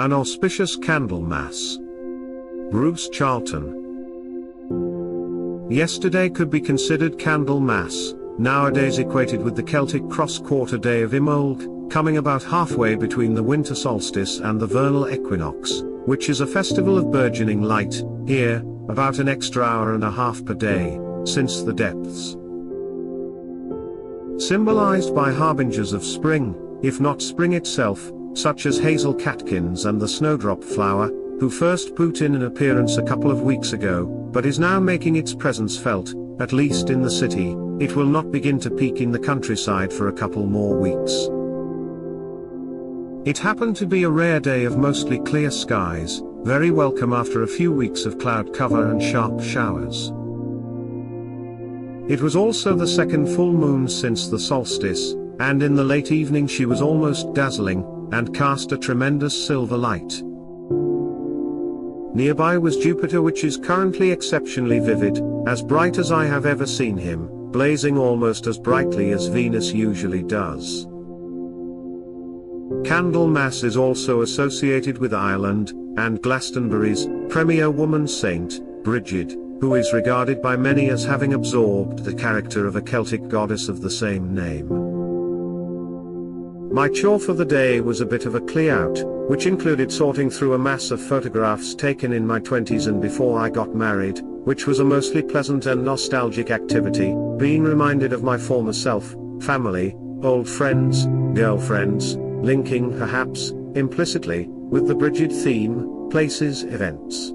An auspicious Candlemass. Bruce Charlton. Yesterday could be considered Candlemas, nowadays equated with the Celtic cross-quarter day of Imold, coming about halfway between the winter solstice and the vernal equinox, which is a festival of burgeoning light, here, about an extra hour and a half per day, since the depths. Symbolized by harbingers of spring, if not spring itself, such as hazel catkins and the snowdrop flower, who first put in an appearance a couple of weeks ago, but is now making its presence felt, at least in the city. It will not begin to peak in the countryside for a couple more weeks. It happened to be a rare day of mostly clear skies, very welcome after a few weeks of cloud cover and sharp showers. It was also the second full moon since the solstice, and in the late evening she was almost dazzling, and cast a tremendous silver light. Nearby was Jupiter, which is currently exceptionally vivid, as bright as I have ever seen him, blazing almost as brightly as Venus usually does. Candlemas is also associated with Ireland, and Glastonbury's premier woman saint, Bridget, who is regarded by many as having absorbed the character of a Celtic goddess of the same name. My chore for the day was a bit of a clear-out, which included sorting through a mass of photographs taken in my 20s and before I got married, which was a mostly pleasant and nostalgic activity, being reminded of my former self, family, old friends, girlfriends, linking perhaps, implicitly, with the Bridget theme, places, events.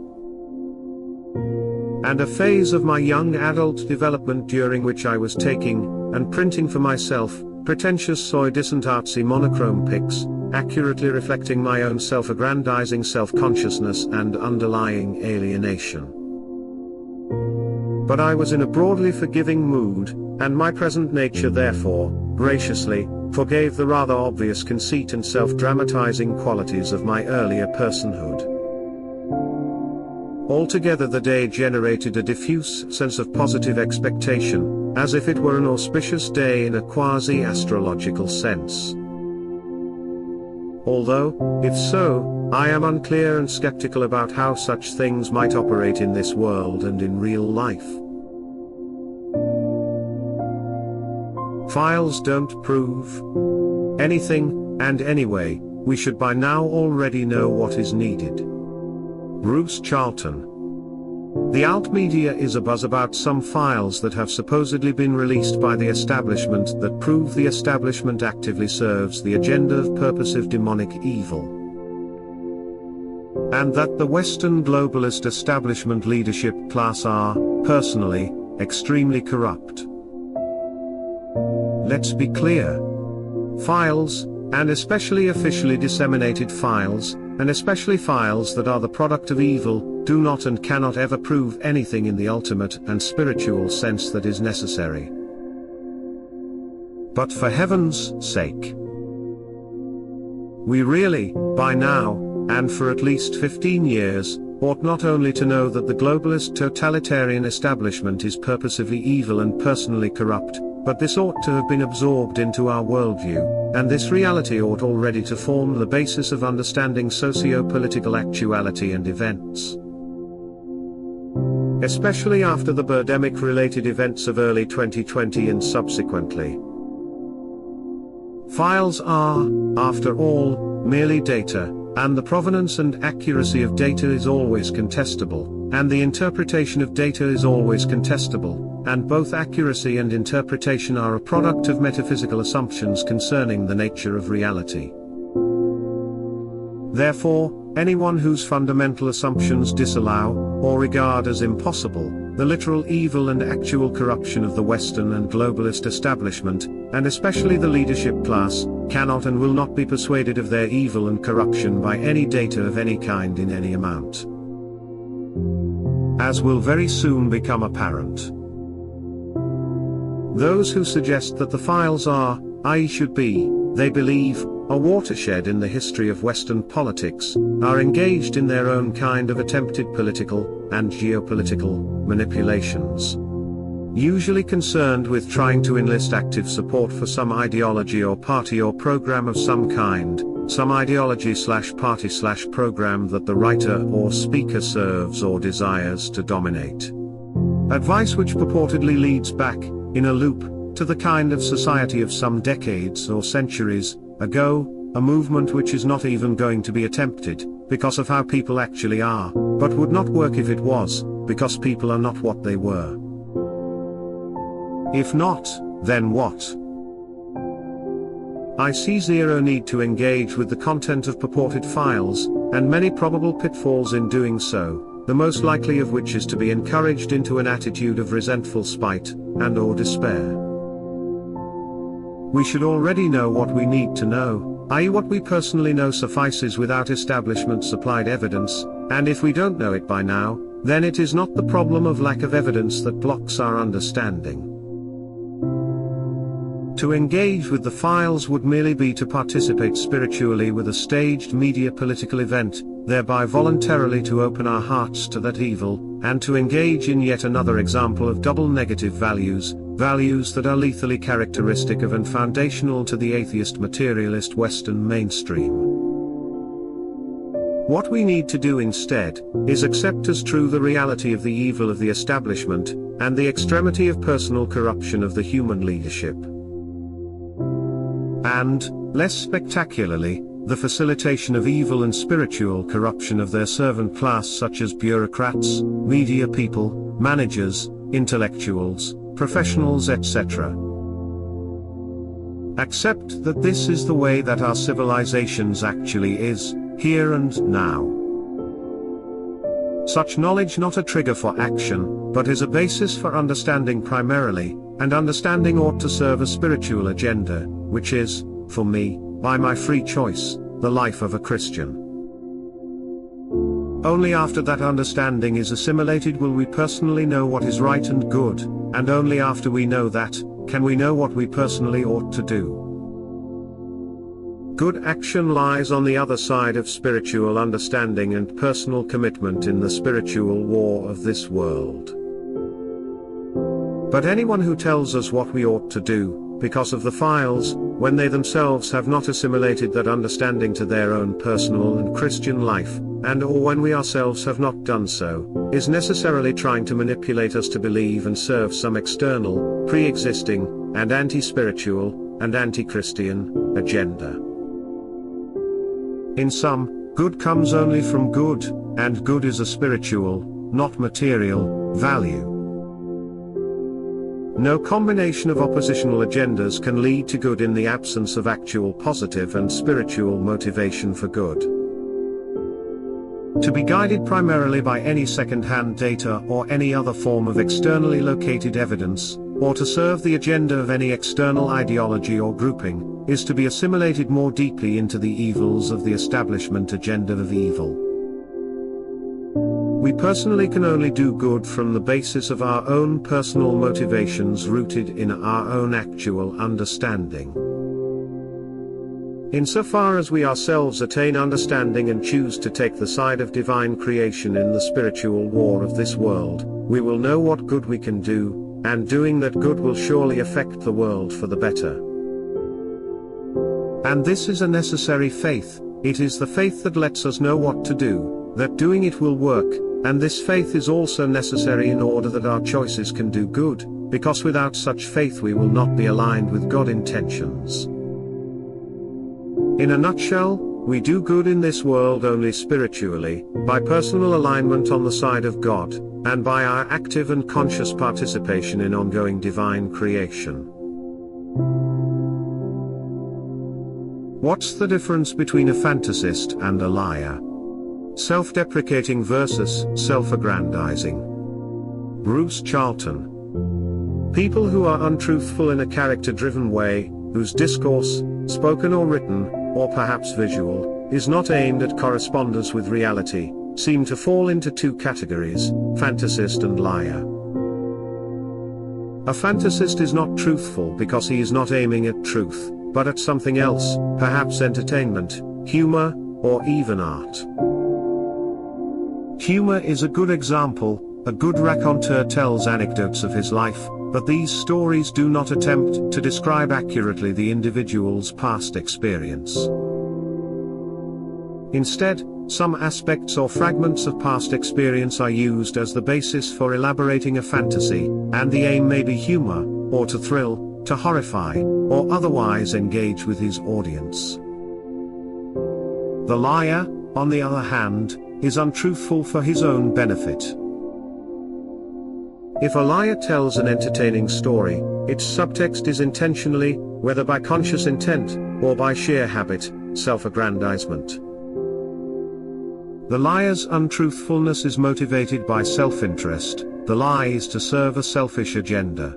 And a phase of my young adult development during which I was taking, and printing for myself, pretentious soy-dissent artsy monochrome pics, accurately reflecting my own self-aggrandizing self-consciousness and underlying alienation. But I was in a broadly forgiving mood, and my present nature therefore, graciously, forgave the rather obvious conceit and self-dramatizing qualities of my earlier personhood. Altogether the day generated a diffuse sense of positive expectation, as if it were an auspicious day in a quasi-astrological sense. Although, if so, I am unclear and skeptical about how such things might operate in this world and in real life. Files don't prove anything, and anyway, we should by now already know what is needed. Bruce Charlton. The alt media is abuzz about some files that have supposedly been released by the establishment that prove the establishment actively serves the agenda of purposive demonic evil. And that the Western globalist establishment leadership class are, personally, extremely corrupt. Let's be clear. Files, and especially officially disseminated files, and especially files that are the product of evil, do not and cannot ever prove anything in the ultimate and spiritual sense that is necessary. But for heaven's sake, we really, by now, and for at least 15 years, ought not only to know that the globalist totalitarian establishment is purposively evil and personally corrupt, but this ought to have been absorbed into our worldview, and this reality ought already to form the basis of understanding socio-political actuality and events. Especially after the Birdemic-related events of early 2020 and subsequently. Files are, after all, merely data, and the provenance and accuracy of data is always contestable, and the interpretation of data is always contestable, and both accuracy and interpretation are a product of metaphysical assumptions concerning the nature of reality. Therefore, anyone whose fundamental assumptions disallow, or regard as impossible, the literal evil and actual corruption of the Western and globalist establishment, and especially the leadership class, cannot and will not be persuaded of their evil and corruption by any data of any kind in any amount. As will very soon become apparent. Those who suggest that the files are, i.e. should be, they believe, a watershed in the history of Western politics, are engaged in their own kind of attempted political, and geopolitical, manipulations. Usually concerned with trying to enlist active support for some ideology or party or program of some kind, some ideology/party/program that the writer or speaker serves or desires to dominate. Advice which purportedly leads back, in a loop, to the kind of society of some decades or centuries ago, a movement which is not even going to be attempted, because of how people actually are, but would not work if it was, because people are not what they were. If not, then what? I see zero need to engage with the content of purported files, and many probable pitfalls in doing so, the most likely of which is to be encouraged into an attitude of resentful spite, and/or despair. We should already know what we need to know, i.e. what we personally know suffices without establishment-supplied evidence, and if we don't know it by now, then it is not the problem of lack of evidence that blocks our understanding. To engage with the files would merely be to participate spiritually with a staged media political event, thereby voluntarily to open our hearts to that evil, and to engage in yet another example of double negative values, values that are lethally characteristic of and foundational to the atheist materialist Western mainstream. What we need to do instead, is accept as true the reality of the evil of the establishment, and the extremity of personal corruption of the human leadership. And, less spectacularly, the facilitation of evil and spiritual corruption of their servant class such as bureaucrats, media people, managers, intellectuals, professionals etc. Accept that this is the way that our civilizations actually is, here and now. Such knowledge not a trigger for action, but is a basis for understanding primarily, and understanding ought to serve a spiritual agenda, which is, for me, by my free choice, the life of a Christian. Only after that understanding is assimilated will we personally know what is right and good, and only after we know that, can we know what we personally ought to do. Good action lies on the other side of spiritual understanding and personal commitment in the spiritual war of this world. But anyone who tells us what we ought to do, because of the files, when they themselves have not assimilated that understanding to their own personal and Christian life, and/or when we ourselves have not done so, is necessarily trying to manipulate us to believe and serve some external, pre-existing, and anti-spiritual, and anti-Christian, agenda. In sum, good comes only from good, and good is a spiritual, not material, value. No combination of oppositional agendas can lead to good in the absence of actual positive and spiritual motivation for good. To be guided primarily by any second-hand data or any other form of externally located evidence, or to serve the agenda of any external ideology or grouping, is to be assimilated more deeply into the evils of the establishment agenda of evil. We personally can only do good from the basis of our own personal motivations rooted in our own actual understanding. Insofar as we ourselves attain understanding and choose to take the side of divine creation in the spiritual war of this world, we will know what good we can do, and doing that good will surely affect the world for the better. And this is a necessary faith, it is the faith that lets us know what to do, that doing it will work, and this faith is also necessary in order that our choices can do good, because without such faith we will not be aligned with God's intentions. In a nutshell, we do good in this world only spiritually, by personal alignment on the side of God, and by our active and conscious participation in ongoing divine creation. What's the difference between a fantasist and a liar? Self-deprecating versus self-aggrandizing. Bruce Charlton. People who are untruthful in a character-driven way, whose discourse, spoken or written, or perhaps visual, is not aimed at correspondence with reality, seem to fall into two categories, fantasist and liar. A fantasist is not truthful because he is not aiming at truth, but at something else, perhaps entertainment, humor, or even art. Humor is a good example. A good raconteur tells anecdotes of his life, but these stories do not attempt to describe accurately the individual's past experience. Instead, some aspects or fragments of past experience are used as the basis for elaborating a fantasy, and the aim may be humor, or to thrill, to horrify, or otherwise engage with his audience. The liar, on the other hand, is untruthful for his own benefit. If a liar tells an entertaining story, its subtext is intentionally, whether by conscious intent, or by sheer habit, self-aggrandizement. The liar's untruthfulness is motivated by self-interest, the lie is to serve a selfish agenda.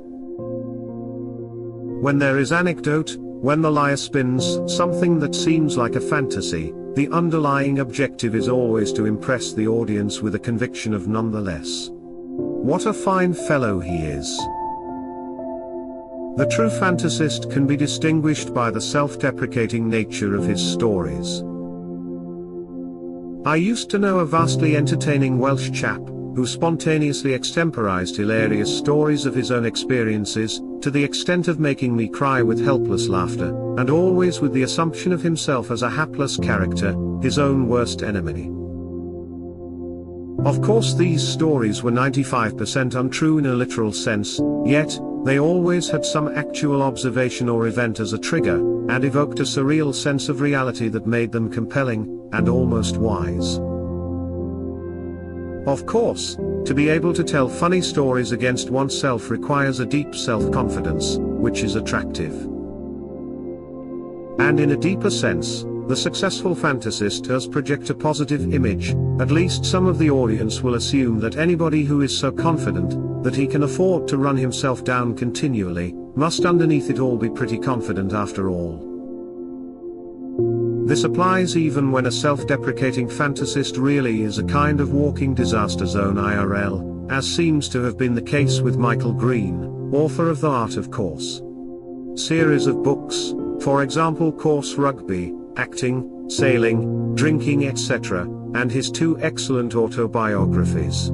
When there is anecdote, when the liar spins something that seems like a fantasy, the underlying objective is always to impress the audience with a conviction of nonetheless. What a fine fellow he is. The true fantasist can be distinguished by the self-deprecating nature of his stories. I used to know a vastly entertaining Welsh chap, who spontaneously extemporized hilarious stories of his own experiences, to the extent of making me cry with helpless laughter, and always with the assumption of himself as a hapless character, his own worst enemy. Of course these stories were 95% untrue in a literal sense, yet, they always had some actual observation or event as a trigger, and evoked a surreal sense of reality that made them compelling, and almost wise. Of course, to be able to tell funny stories against oneself requires a deep self-confidence, which is attractive. And in a deeper sense, the successful fantasist does project a positive image. At least some of the audience will assume that anybody who is so confident that he can afford to run himself down continually, must underneath it all be pretty confident after all. This applies even when a self-deprecating fantasist really is a kind of walking disaster zone IRL, as seems to have been the case with Michael Green, author of The Art of Course series of books, for example Course Rugby, Acting, Sailing, Drinking etc., and his two excellent autobiographies.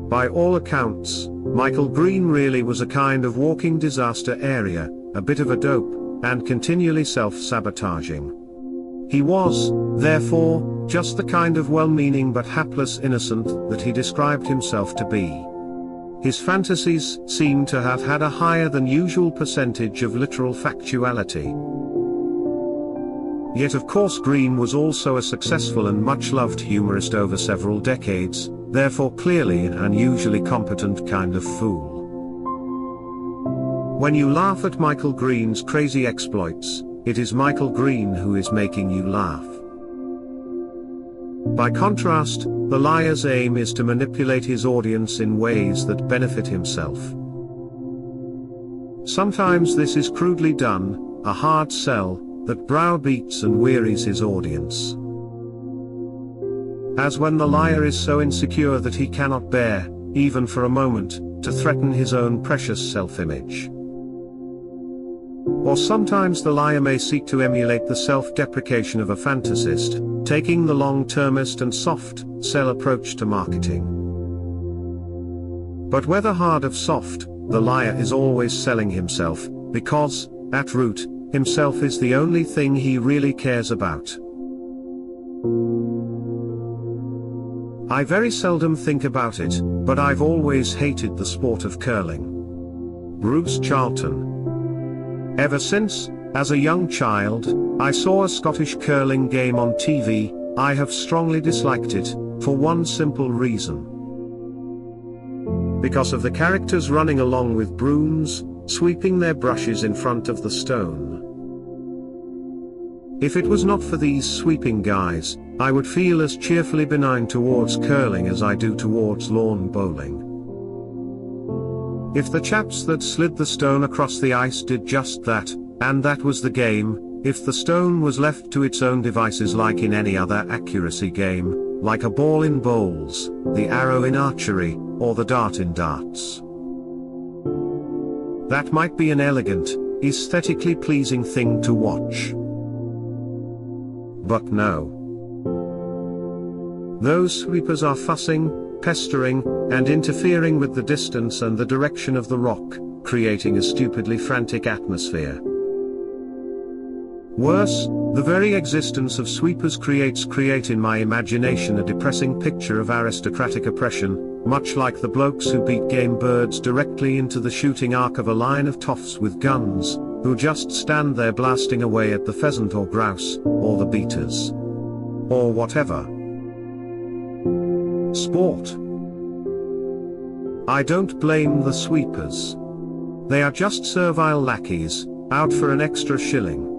By all accounts, Michael Green really was a kind of walking disaster area, a bit of a dope, and continually self-sabotaging. He was, therefore, just the kind of well-meaning but hapless innocent that he described himself to be. His fantasies seem to have had a higher than usual percentage of literal factuality. Yet of course Green was also a successful and much-loved humorist over several decades, therefore clearly an unusually competent kind of fool. When you laugh at Michael Green's crazy exploits, it is Michael Green who is making you laugh. By contrast, the liar's aim is to manipulate his audience in ways that benefit himself. Sometimes this is crudely done, a hard sell that browbeats and wearies his audience. As when the liar is so insecure that he cannot bear, even for a moment, to threaten his own precious self-image. Or sometimes the liar may seek to emulate the self-deprecation of a fantasist, taking the long-termist and soft sell approach to marketing. But whether hard or soft, the liar is always selling himself, because, at root, himself is the only thing he really cares about. I very seldom think about it, but I've always hated the sport of curling. Bruce Charlton. Ever since, as a young child, I saw a Scottish curling game on TV, I have strongly disliked it, for one simple reason. Because of the characters running along with brooms, sweeping their brushes in front of the stone. If it was not for these sweeping guys, I would feel as cheerfully benign towards curling as I do towards lawn bowling. If the chaps that slid the stone across the ice did just that, and that was the game, if the stone was left to its own devices like in any other accuracy game, like a ball in bowls, the arrow in archery, or the dart in darts. That might be an elegant, aesthetically pleasing thing to watch. But no. Those sweepers are fussing, pestering, and interfering with the distance and the direction of the rock, creating a stupidly frantic atmosphere. Worse, the very existence of sweepers create in my imagination a depressing picture of aristocratic oppression, much like the blokes who beat game birds directly into the shooting arc of a line of toffs with guns, who just stand there blasting away at the pheasant or grouse, or the beaters. Or whatever. Sport. I don't blame the sweepers. They are just servile lackeys, out for an extra shilling.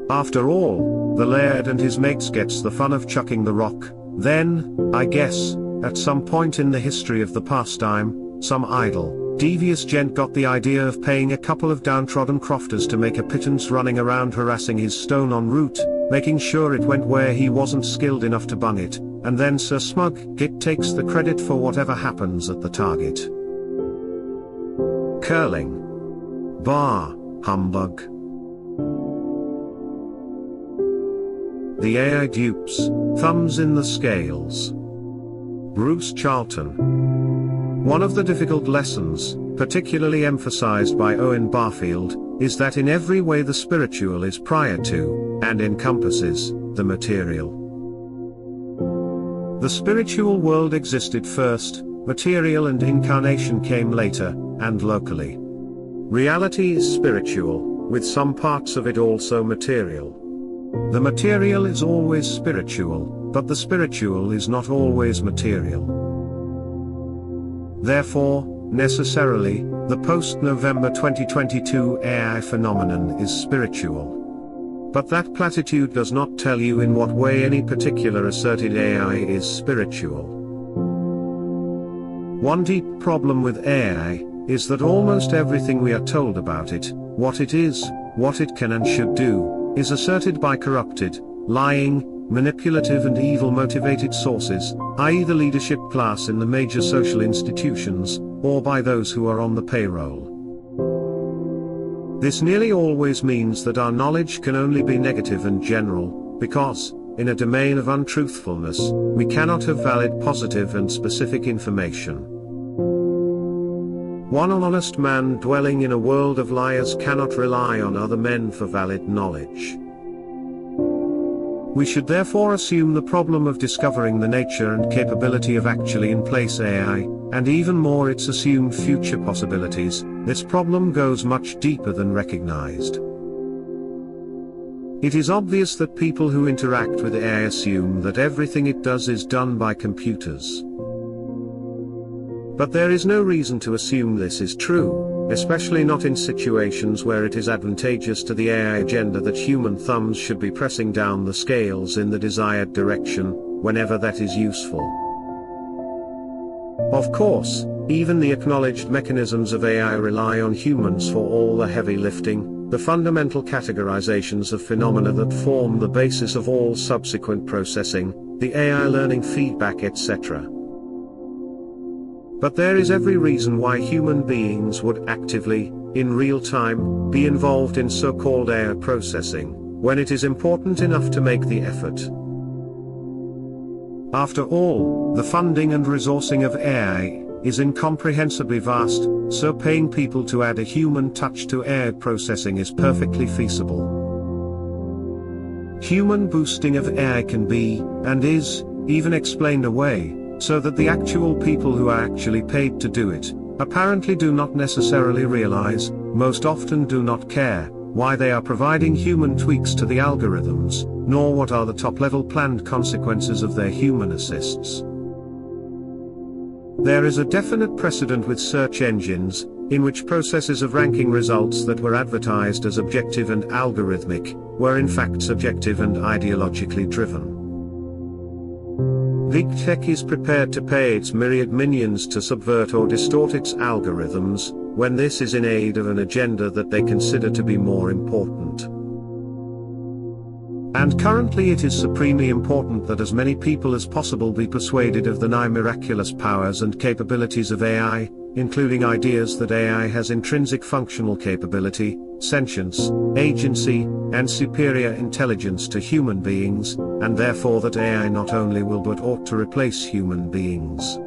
After all, the laird and his mates gets the fun of chucking the rock. Then, I guess, at some point in the history of the pastime, some idle, devious gent got the idea of paying a couple of downtrodden crofters to make a pittance running around harassing his stone en route, making sure it went where he wasn't skilled enough to bung it, and then Sir Smug Git takes the credit for whatever happens at the target. Curling. Bah, humbug. The AI dupes, thumbs in the scales. Bruce Charlton. One of the difficult lessons, particularly emphasized by Owen Barfield, is that in every way the spiritual is prior to, and encompasses, the material. The spiritual world existed first, material and incarnation came later, and locally. Reality is spiritual, with some parts of it also material. The material is always spiritual, but the spiritual is not always material. Therefore, necessarily, the post-November 2022 AI phenomenon is spiritual. But that platitude does not tell you in what way any particular asserted AI is spiritual. One deep problem with AI is that almost everything we are told about it, what it is, what it can and should do, is asserted by corrupted, lying, manipulative and evil-motivated sources, i.e. the leadership class in the major social institutions, or by those who are on the payroll. This nearly always means that our knowledge can only be negative and general, because, in a domain of untruthfulness, we cannot have valid positive and specific information. One honest man dwelling in a world of liars cannot rely on other men for valid knowledge. We should therefore assume the problem of discovering the nature and capability of actually in place AI, and even more its assumed future possibilities. This problem goes much deeper than recognized. It is obvious that people who interact with AI assume that everything it does is done by computers. But there is no reason to assume this is true, especially not in situations where it is advantageous to the AI agenda that human thumbs should be pressing down the scales in the desired direction, whenever that is useful. Of course, even the acknowledged mechanisms of AI rely on humans for all the heavy lifting, the fundamental categorizations of phenomena that form the basis of all subsequent processing, the AI learning feedback etc. But there is every reason why human beings would actively, in real time, be involved in so-called AI processing, when it is important enough to make the effort. After all, the funding and resourcing of AI is incomprehensibly vast, so paying people to add a human touch to AI processing is perfectly feasible. Human boosting of AI can be, and is, even explained away, so that the actual people who are actually paid to do it, apparently do not necessarily realize, most often do not care, why they are providing human tweaks to the algorithms, nor what are the top-level planned consequences of their human assists. There is a definite precedent with search engines, in which processes of ranking results that were advertised as objective and algorithmic, were in fact subjective and ideologically driven. Big Tech is prepared to pay its myriad minions to subvert or distort its algorithms, when this is in aid of an agenda that they consider to be more important. And currently it is supremely important that as many people as possible be persuaded of the nigh miraculous powers and capabilities of AI, including ideas that AI has intrinsic functional capability, sentience, agency, and superior intelligence to human beings, and therefore that AI not only will but ought to replace human beings.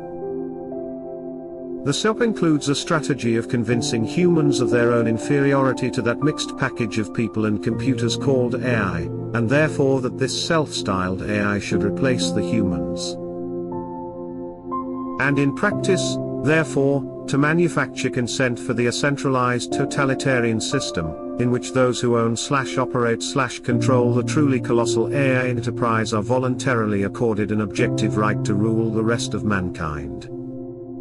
The SELP includes a strategy of convincing humans of their own inferiority to that mixed package of people and computers called AI, and therefore that this self-styled AI should replace the humans. And in practice, therefore, to manufacture consent for the centralized totalitarian system, in which those who own/operate/control the truly colossal AI enterprise are voluntarily accorded an objective right to rule the rest of mankind,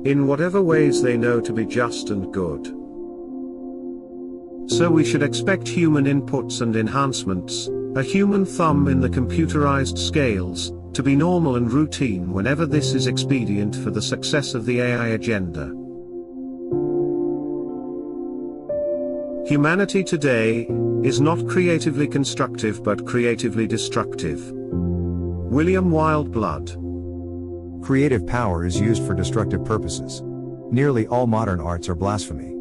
in whatever ways they know to be just and good. So we should expect human inputs and enhancements, a human thumb in the computerized scales, to be normal and routine whenever this is expedient for the success of the AI agenda. Humanity today is not creatively constructive but creatively destructive. William Wildblood. Creative power is used for destructive purposes. Nearly all modern arts are blasphemy.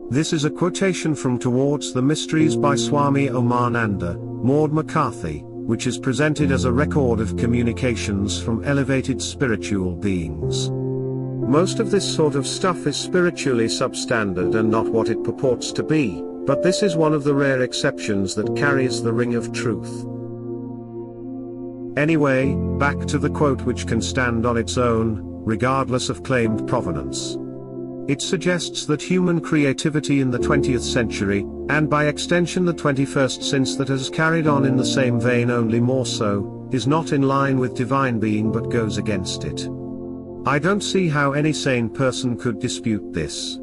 This is a quotation from Towards the Mysteries by Swami Omananda, Maud McCarthy, which is presented as a record of communications from elevated spiritual beings. Most of this sort of stuff is spiritually substandard and not what it purports to be, but this is one of the rare exceptions that carries the ring of truth. Anyway, back to the quote, which can stand on its own, regardless of claimed provenance. It suggests that human creativity in the 20th century, and by extension the 21st since that has carried on in the same vein only more so, is not in line with divine being but goes against it. I don't see how any sane person could dispute this.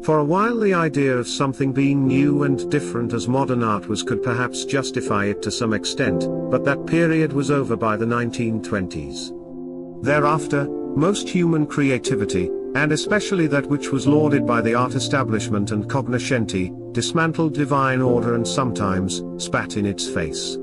For a while the idea of something being new and different as modern art was could perhaps justify it to some extent, but that period was over by the 1920s. Thereafter, most human creativity, and especially that which was lauded by the art establishment and cognoscenti, dismantled divine order and sometimes spat in its face.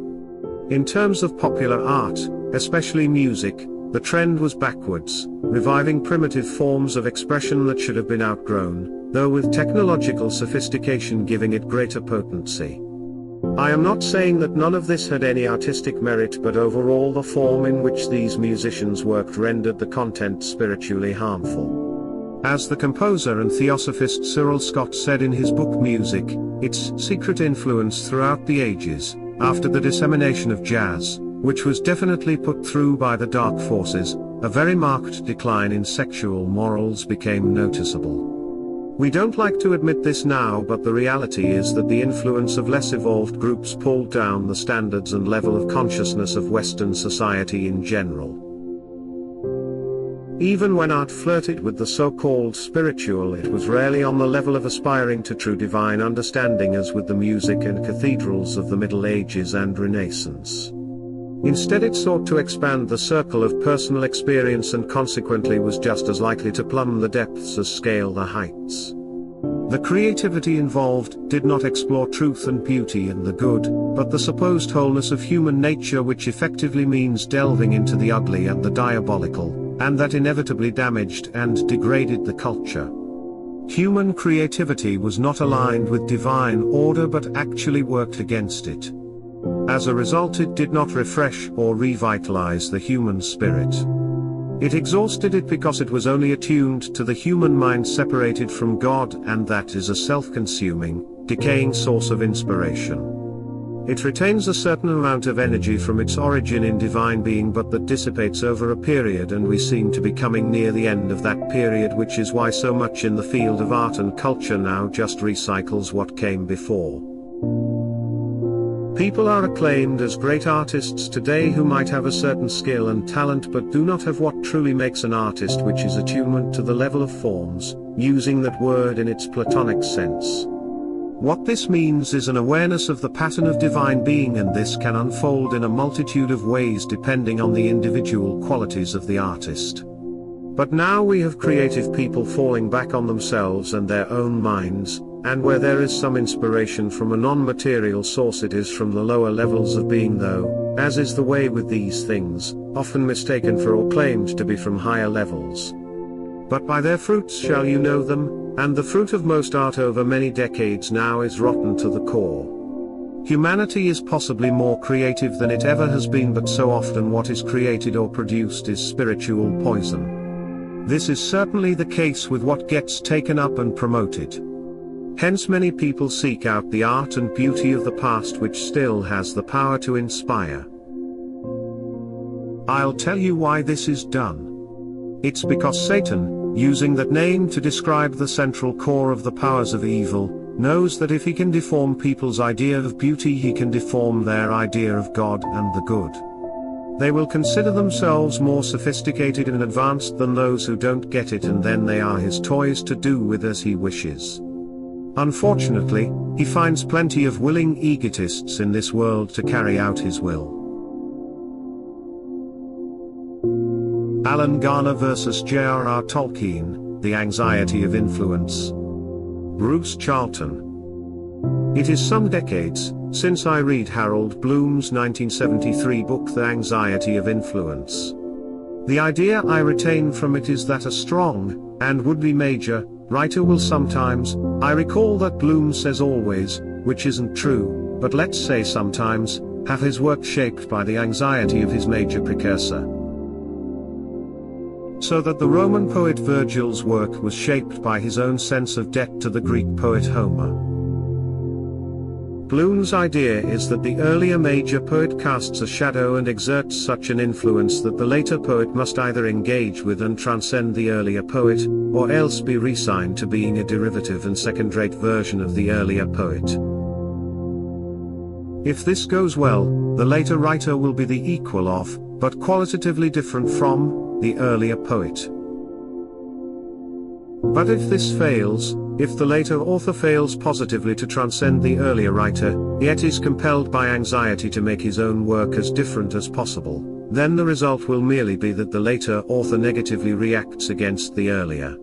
In terms of popular art, especially music, the trend was backwards, reviving primitive forms of expression that should have been outgrown, though with technological sophistication giving it greater potency. I am not saying that none of this had any artistic merit, but overall the form in which these musicians worked rendered the content spiritually harmful. As the composer and theosophist Cyril Scott said in his book Music, its secret influence throughout the ages, after the dissemination of jazz, which was definitely put through by the dark forces, a very marked decline in sexual morals became noticeable. We don't like to admit this now, but the reality is that the influence of less evolved groups pulled down the standards and level of consciousness of Western society in general. Even when art flirted with the so-called spiritual, it was rarely on the level of aspiring to true divine understanding as with the music and cathedrals of the Middle Ages and Renaissance. Instead it sought to expand the circle of personal experience and consequently was just as likely to plumb the depths as scale the heights. The creativity involved did not explore truth and beauty and the good, but the supposed wholeness of human nature, which effectively means delving into the ugly and the diabolical, and that inevitably damaged and degraded the culture. Human creativity was not aligned with divine order but actually worked against it. As a result, it did not refresh or revitalize the human spirit. It exhausted it because it was only attuned to the human mind separated from God, and that is a self-consuming, decaying source of inspiration. It retains a certain amount of energy from its origin in divine being, but that dissipates over a period, and we seem to be coming near the end of that period, which is why so much in the field of art and culture now just recycles what came before. People are acclaimed as great artists today who might have a certain skill and talent but do not have what truly makes an artist, which is attunement to the level of forms, using that word in its Platonic sense. What this means is an awareness of the pattern of divine being, and this can unfold in a multitude of ways depending on the individual qualities of the artist. But now we have creative people falling back on themselves and their own minds, and where there is some inspiration from a non-material source, it is from the lower levels of being, though, as is the way with these things, often mistaken for or claimed to be from higher levels. But by their fruits shall you know them, and the fruit of most art over many decades now is rotten to the core. Humanity is possibly more creative than it ever has been, but so often what is created or produced is spiritual poison. This is certainly the case with what gets taken up and promoted. Hence many people seek out the art and beauty of the past which still has the power to inspire. I'll tell you why this is done. It's because Satan, using that name to describe the central core of the powers of evil, knows that if he can deform people's idea of beauty, he can deform their idea of God and the good. They will consider themselves more sophisticated and advanced than those who don't get it, and then they are his toys to do with as he wishes. Unfortunately, he finds plenty of willing egotists in this world to carry out his will. Alan Garner vs. J.R.R. Tolkien, The Anxiety of Influence. Bruce Charlton. It is some decades since I read Harold Bloom's 1973 book The Anxiety of Influence. The idea I retain from it is that a strong, and would-be major, writer will sometimes, I recall that Bloom says always, which isn't true, but let's say sometimes, have his work shaped by the anxiety of his major precursor. So that the Roman poet Virgil's work was shaped by his own sense of debt to the Greek poet Homer. Bloom's idea is that the earlier major poet casts a shadow and exerts such an influence that the later poet must either engage with and transcend the earlier poet, or else be resigned to being a derivative and second-rate version of the earlier poet. If this goes well, the later writer will be the equal of, but qualitatively different from, the earlier poet. But if this fails, if the later author fails positively to transcend the earlier writer, yet is compelled by anxiety to make his own work as different as possible, then the result will merely be that the later author negatively reacts against the earlier.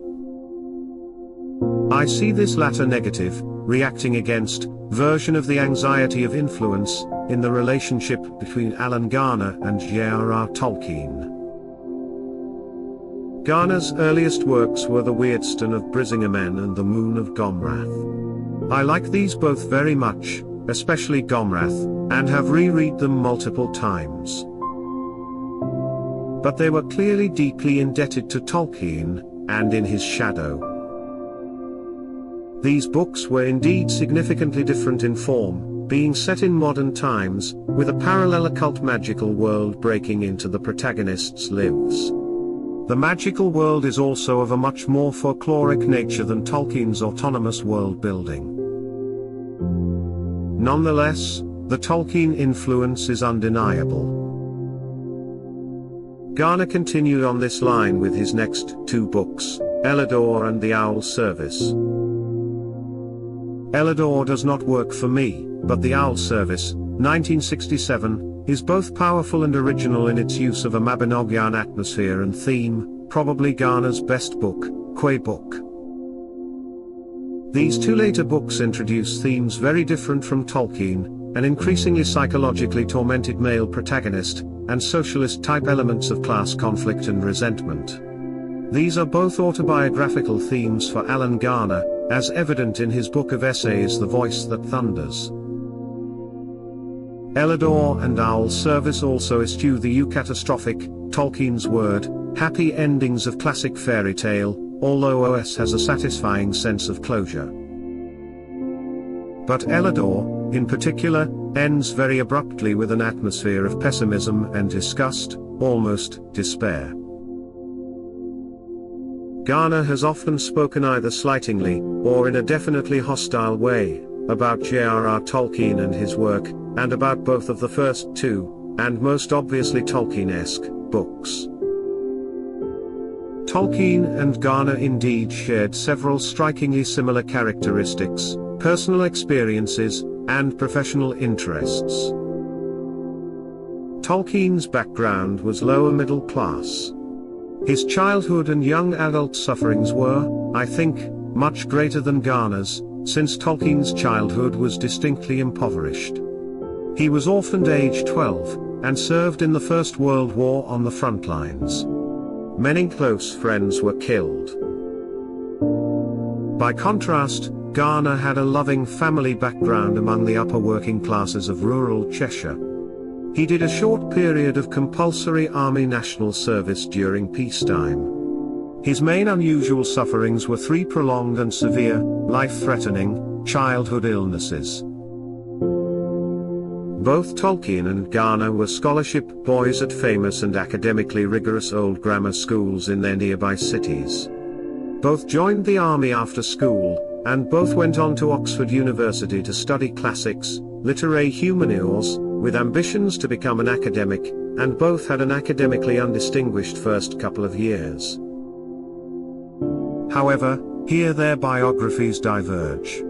I see this latter negative, reacting against, version of the anxiety of influence, in the relationship between Alan Garner and J.R.R. Tolkien. Garner's earliest works were The Weirdstone of Brisingamen and The Moon of Gomrath. I like these both very much, especially Gomrath, and have reread them multiple times. But they were clearly deeply indebted to Tolkien, and in his shadow. These books were indeed significantly different in form, being set in modern times, with a parallel occult magical world breaking into the protagonist's lives. The magical world is also of a much more folkloric nature than Tolkien's autonomous world building. Nonetheless, the Tolkien influence is undeniable. Garner continued on this line with his next two books, Elidor and The Owl Service. Elidor does not work for me, but The Owl Service, 1967, is both powerful and original in its use of a Mabinogian atmosphere and theme, probably Garner's best book, Quay book. These two later books introduce themes very different from Tolkien, an increasingly psychologically tormented male protagonist, and socialist-type elements of class conflict and resentment. These are both autobiographical themes for Alan Garner, as evident in his book of essays The Voice That Thunders. Elidor and Owl Service also eschew the eucatastrophic, Tolkien's word, happy endings of classic fairy tale, although OS has a satisfying sense of closure. But Elidor, in particular, ends very abruptly with an atmosphere of pessimism and disgust, almost despair. Garner has often spoken either slightingly, or in a definitely hostile way, about J.R.R. Tolkien and his work, and about both of the first two, and most obviously Tolkien-esque, books. Tolkien and Garner indeed shared several strikingly similar characteristics, personal experiences, and professional interests. Tolkien's background was lower middle class. His childhood and young adult sufferings were, I think, much greater than Garner's, since Tolkien's childhood was distinctly impoverished. He was orphaned age 12, and served in the First World War on the front lines. Many close friends were killed. By contrast, Garner had a loving family background among the upper working classes of rural Cheshire. He did a short period of compulsory army national service during peacetime. His main unusual sufferings were 3 prolonged and severe, life-threatening, childhood illnesses. Both Tolkien and Garner were scholarship boys at famous and academically rigorous old grammar schools in their nearby cities. Both joined the army after school, and both went on to Oxford University to study classics, literae humaniores, with ambitions to become an academic, and both had an academically undistinguished first couple of years. However, here their biographies diverge.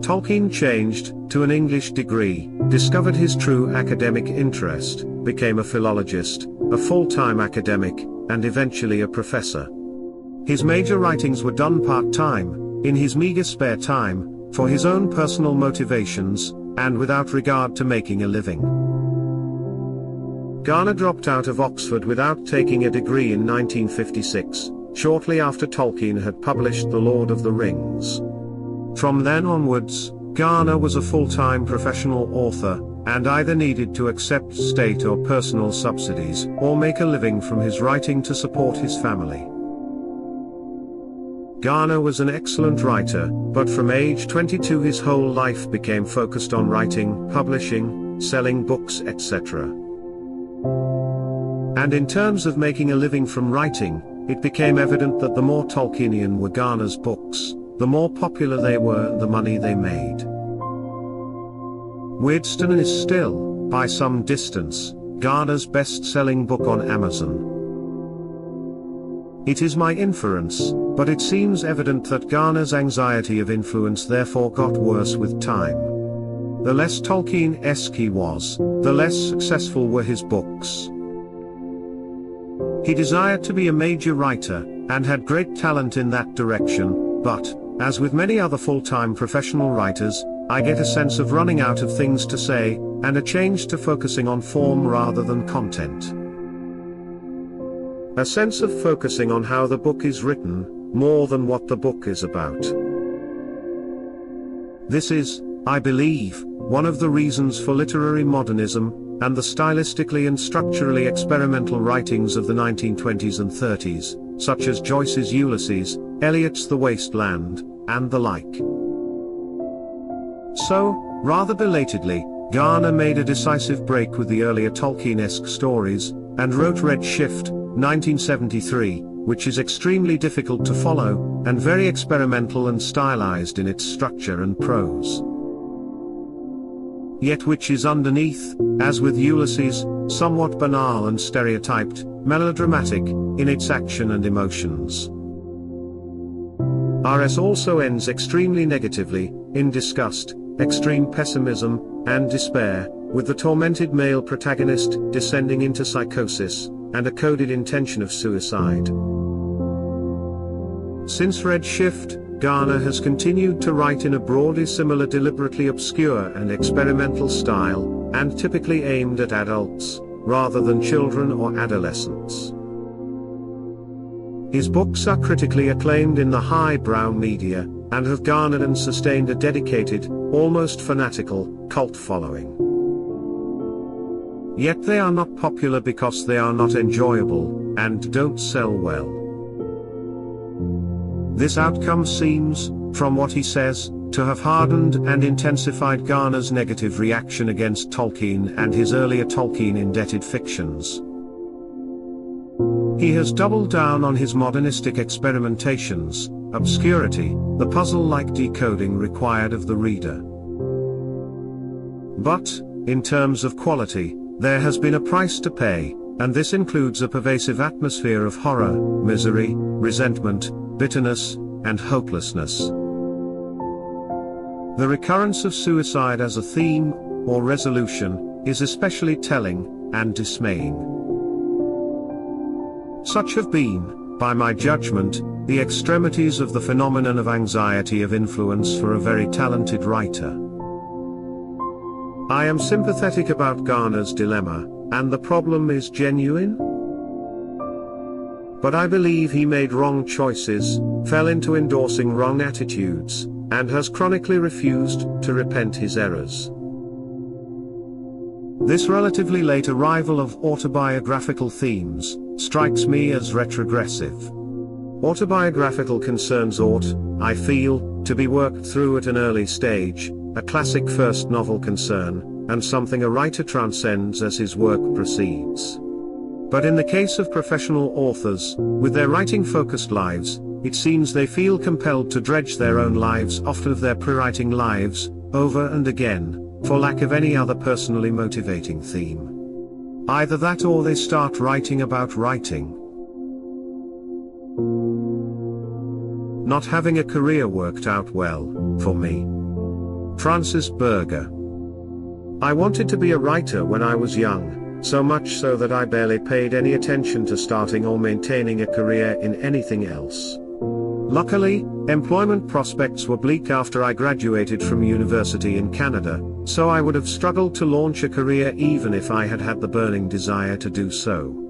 Tolkien changed to an English degree, discovered his true academic interest, became a philologist, a full-time academic, and eventually a professor. His major writings were done part-time, in his meager spare time, for his own personal motivations, and without regard to making a living. Garner dropped out of Oxford without taking a degree in 1956, shortly after Tolkien had published The Lord of the Rings. From then onwards, Garner was a full-time professional author, and either needed to accept state or personal subsidies, or make a living from his writing to support his family. Garner was an excellent writer, but from age 22 his whole life became focused on writing, publishing, selling books, etc. And in terms of making a living from writing, it became evident that the more Tolkienian were Garner's books, the more popular they were and the money they made. Weirdstone is still, by some distance, Garner's best-selling book on Amazon. It is my inference, but it seems evident that Garner's anxiety of influence therefore got worse with time. The less Tolkien-esque he was, the less successful were his books. He desired to be a major writer, and had great talent in that direction, but, as with many other full-time professional writers, I get a sense of running out of things to say, and a change to focusing on form rather than content. A sense of focusing on how the book is written, more than what the book is about. This is, I believe, one of the reasons for literary modernism, and the stylistically and structurally experimental writings of the 1920s and 30s, such as Joyce's Ulysses, Eliot's The Waste Land, and the like. So, rather belatedly, Garner made a decisive break with the earlier Tolkien-esque stories, and wrote Red Shift, 1973, which is extremely difficult to follow, and very experimental and stylized in its structure and prose. Yet which is underneath, as with Ulysses, somewhat banal and stereotyped, melodramatic, in its action and emotions. RS also ends extremely negatively, in disgust, extreme pessimism, and despair, with the tormented male protagonist descending into psychosis, and a coded intention of suicide. Since Red Shift, Garner has continued to write in a broadly similar deliberately obscure and experimental style, and typically aimed at adults, rather than children or adolescents. His books are critically acclaimed in the highbrow media, and have garnered and sustained a dedicated, almost fanatical, cult following. Yet they are not popular because they are not enjoyable, and don't sell well. This outcome seems, from what he says, to have hardened and intensified Garner's negative reaction against Tolkien and his earlier Tolkien-indebted fictions. He has doubled down on his modernistic experimentations, obscurity, the puzzle-like decoding required of the reader. But, in terms of quality, there has been a price to pay, and this includes a pervasive atmosphere of horror, misery, resentment, bitterness, and hopelessness. The recurrence of suicide as a theme, or resolution, is especially telling, and dismaying. Such have been, by my judgment, the extremities of the phenomenon of anxiety of influence for a very talented writer. I am sympathetic about Garner's dilemma, and the problem is genuine. But I believe he made wrong choices, fell into endorsing wrong attitudes, and has chronically refused to repent his errors. This relatively late arrival of autobiographical themes strikes me as retrogressive. Autobiographical concerns ought, I feel, to be worked through at an early stage, a classic first novel concern, and something a writer transcends as his work proceeds. But in the case of professional authors, with their writing-focused lives, it seems they feel compelled to dredge their own lives, often of their pre-writing lives, over and again, for lack of any other personally motivating theme. Either that or they start writing about writing. Not having a career worked out well, for me. Francis Berger. I wanted to be a writer when I was young, so much so that I barely paid any attention to starting or maintaining a career in anything else. Luckily, employment prospects were bleak after I graduated from university in Canada, so I would have struggled to launch a career even if I had had the burning desire to do so.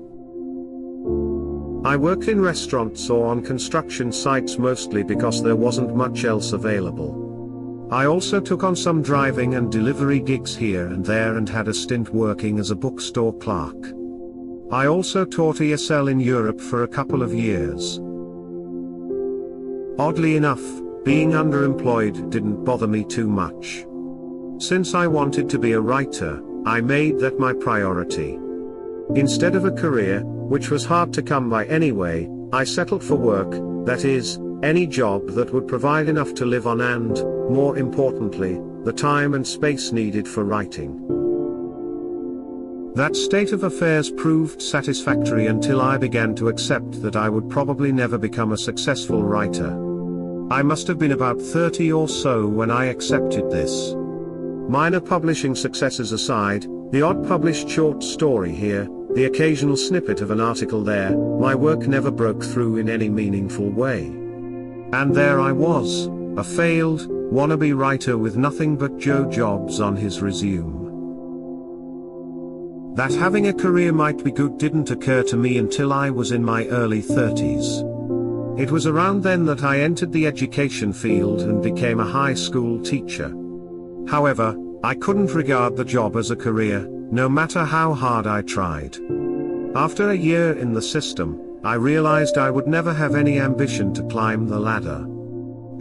I worked in restaurants or on construction sites mostly because there wasn't much else available. I also took on some driving and delivery gigs here and there and had a stint working as a bookstore clerk. I also taught ESL in Europe for a couple of years. Oddly enough, being underemployed didn't bother me too much. Since I wanted to be a writer, I made that my priority. Instead of a career, which was hard to come by anyway, I settled for work, that is, any job that would provide enough to live on and, more importantly, the time and space needed for writing. That state of affairs proved satisfactory until I began to accept that I would probably never become a successful writer. I must have been about 30 or so when I accepted this. Minor publishing successes aside, the odd published short story here, the occasional snippet of an article there, my work never broke through in any meaningful way. And there I was, a failed, wannabe writer with nothing but Joe jobs on his resume. That having a career might be good didn't occur to me until I was in my early 30s. It was around then that I entered the education field and became a high school teacher. However, I couldn't regard the job as a career, no matter how hard I tried. After a year in the system, I realized I would never have any ambition to climb the ladder.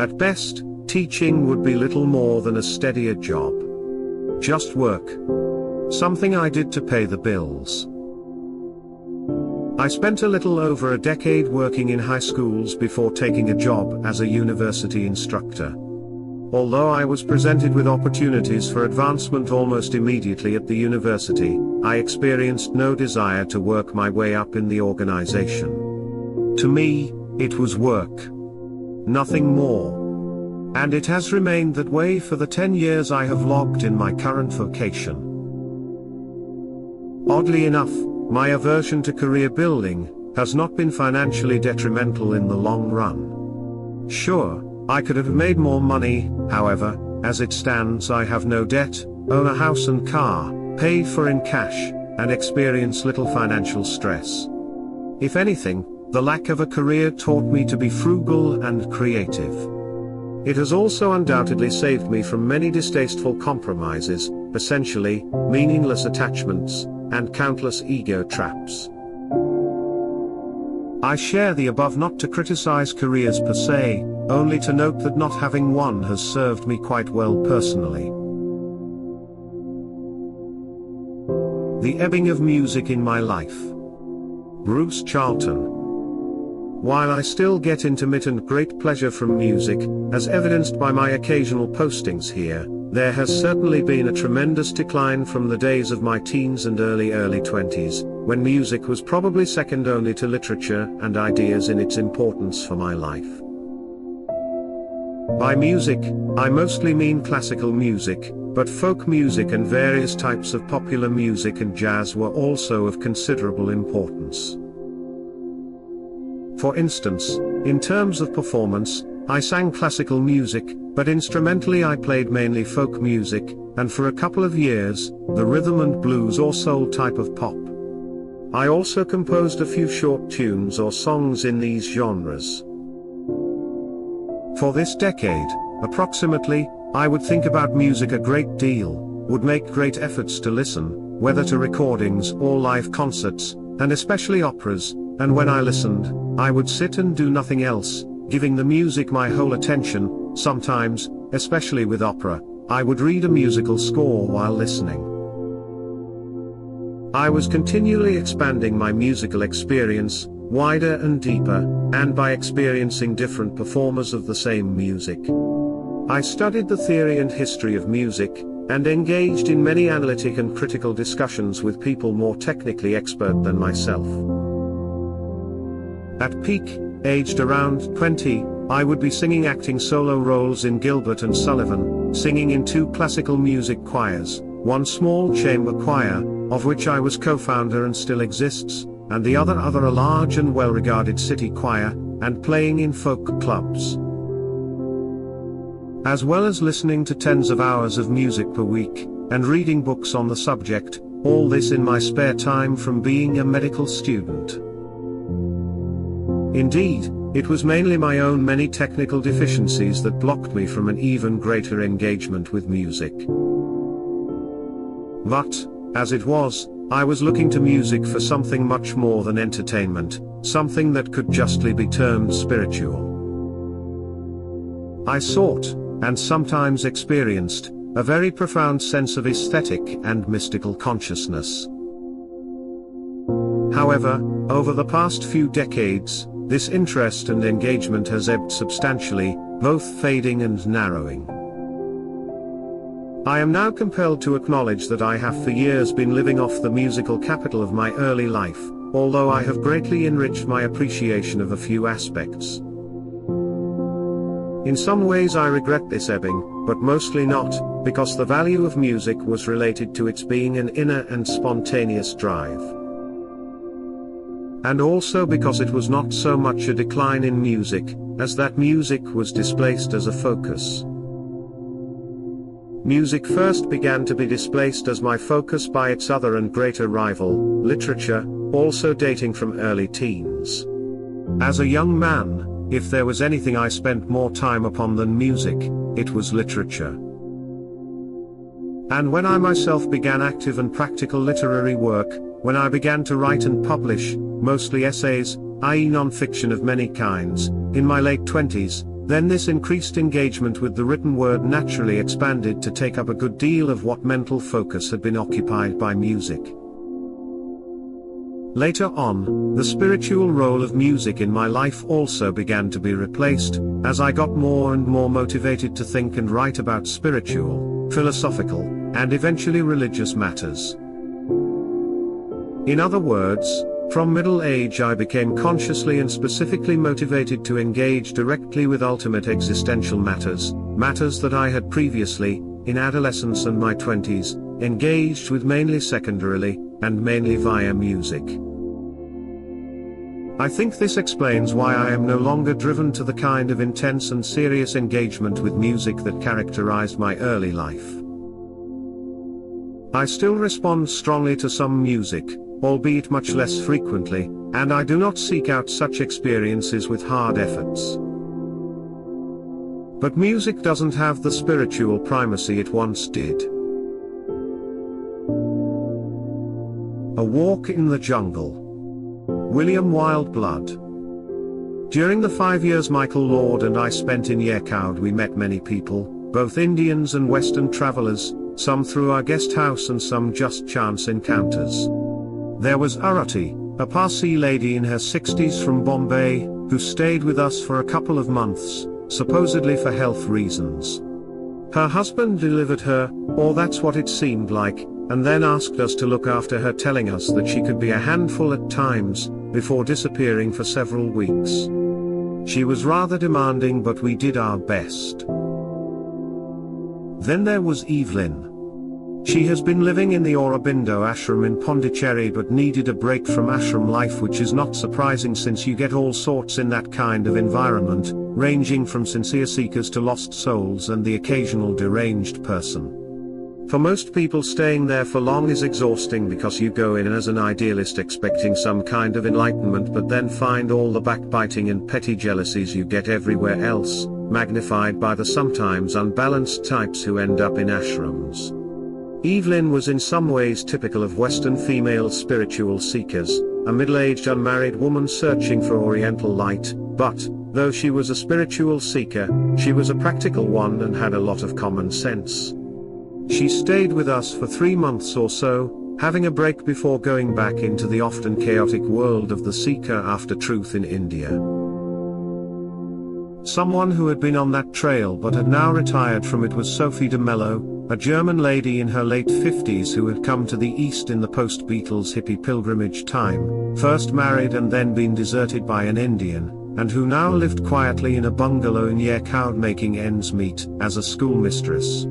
At best, teaching would be little more than a steadier job. Just work. Something I did to pay the bills. I spent a little over a decade working in high schools before taking a job as a university instructor. Although I was presented with opportunities for advancement almost immediately at the university, I experienced no desire to work my way up in the organization. To me, it was work. Nothing more. And it has remained that way for the 10 years I have logged in my current vocation. Oddly enough, my aversion to career building has not been financially detrimental in the long run. Sure, I could have made more money, however, as it stands I have no debt, own a house and car, paid for in cash, and experience little financial stress. If anything, the lack of a career taught me to be frugal and creative. It has also undoubtedly saved me from many distasteful compromises, essentially, meaningless attachments, and countless ego traps. I share the above not to criticize careers per se, only to note that not having one has served me quite well personally. The ebbing of music in my life. Bruce Charlton. While I still get intermittent great pleasure from music, as evidenced by my occasional postings here, there has certainly been a tremendous decline from the days of my teens and early 20s, when music was probably second only to literature and ideas in its importance for my life. By music, I mostly mean classical music, but folk music and various types of popular music and jazz were also of considerable importance. For instance, in terms of performance, I sang classical music, but instrumentally I played mainly folk music, and for a couple of years, the rhythm and blues or soul type of pop. I also composed a few short tunes or songs in these genres. For this decade, approximately, I would think about music a great deal, would make great efforts to listen, whether to recordings or live concerts, and especially operas, and when I listened, I would sit and do nothing else, giving the music my whole attention. Sometimes, especially with opera, I would read a musical score while listening. I was continually expanding my musical experience, wider and deeper, and by experiencing different performers of the same music. I studied the theory and history of music, and engaged in many analytic and critical discussions with people more technically expert than myself. At peak, aged around 20, I would be singing acting solo roles in Gilbert and Sullivan, singing in 2 classical music choirs, 1 small chamber choir, of which I was co-founder and still exists, and the other a large and well-regarded city choir, and playing in folk clubs. As well as listening to tens of hours of music per week, and reading books on the subject, all this in my spare time from being a medical student. Indeed, it was mainly my own many technical deficiencies that blocked me from an even greater engagement with music. But, as it was, I was looking to music for something much more than entertainment, something that could justly be termed spiritual. I sought, and sometimes experienced, a very profound sense of aesthetic and mystical consciousness. However, over the past few decades, this interest and engagement has ebbed substantially, both fading and narrowing. I am now compelled to acknowledge that I have for years been living off the musical capital of my early life, although I have greatly enriched my appreciation of a few aspects. In some ways I regret this ebbing, but mostly not, because the value of music was related to its being an inner and spontaneous drive. And also because it was not so much a decline in music, as that music was displaced as a focus. Music first began to be displaced as my focus by its other and greater rival, literature, also dating from early teens. As a young man, if there was anything I spent more time upon than music, it was literature. And when I myself began active and practical literary work, when I began to write and publish, mostly essays, i.e. non-fiction of many kinds, in my late 20s, then this increased engagement with the written word naturally expanded to take up a good deal of what mental focus had been occupied by music. Later on, the spiritual role of music in my life also began to be replaced, as I got more and more motivated to think and write about spiritual, philosophical, and eventually religious matters. In other words, from middle age I became consciously and specifically motivated to engage directly with ultimate existential matters, matters that I had previously, in adolescence and my 20s, engaged with mainly secondarily, and mainly via music. I think this explains why I am no longer driven to the kind of intense and serious engagement with music that characterized my early life. I still respond strongly to some music, albeit much less frequently, and I do not seek out such experiences with hard efforts. But music doesn't have the spiritual primacy it once did. A Walk in the Jungle. William Wildblood. During the 5 years Michael Lord and I spent in Yercaud we met many people, both Indians and Western travelers, some through our guest house and some just chance encounters. There was Arati, a Parsi lady in her 60s from Bombay, who stayed with us for a couple of months, supposedly for health reasons. Her husband delivered her, or that's what it seemed like, and then asked us to look after her, telling us that she could be a handful at times, before disappearing for several weeks. She was rather demanding, but we did our best. Then there was Evelyn. She has been living in the Aurobindo ashram in Pondicherry but needed a break from ashram life, which is not surprising since you get all sorts in that kind of environment, ranging from sincere seekers to lost souls and the occasional deranged person. For most people, staying there for long is exhausting because you go in as an idealist expecting some kind of enlightenment, but then find all the backbiting and petty jealousies you get everywhere else, magnified by the sometimes unbalanced types who end up in ashrams. Evelyn was in some ways typical of Western female spiritual seekers, a middle-aged unmarried woman searching for Oriental light, but, though she was a spiritual seeker, she was a practical one and had a lot of common sense. She stayed with us for 3 months or so, having a break before going back into the often chaotic world of the seeker after truth in India. Someone who had been on that trail but had now retired from it was Sophie de Mello, a German lady in her late 50s who had come to the East in the post-Beatles hippie pilgrimage time, first married and then been deserted by an Indian, and who now lived quietly in a bungalow in Yercaud making ends meet, as a schoolmistress.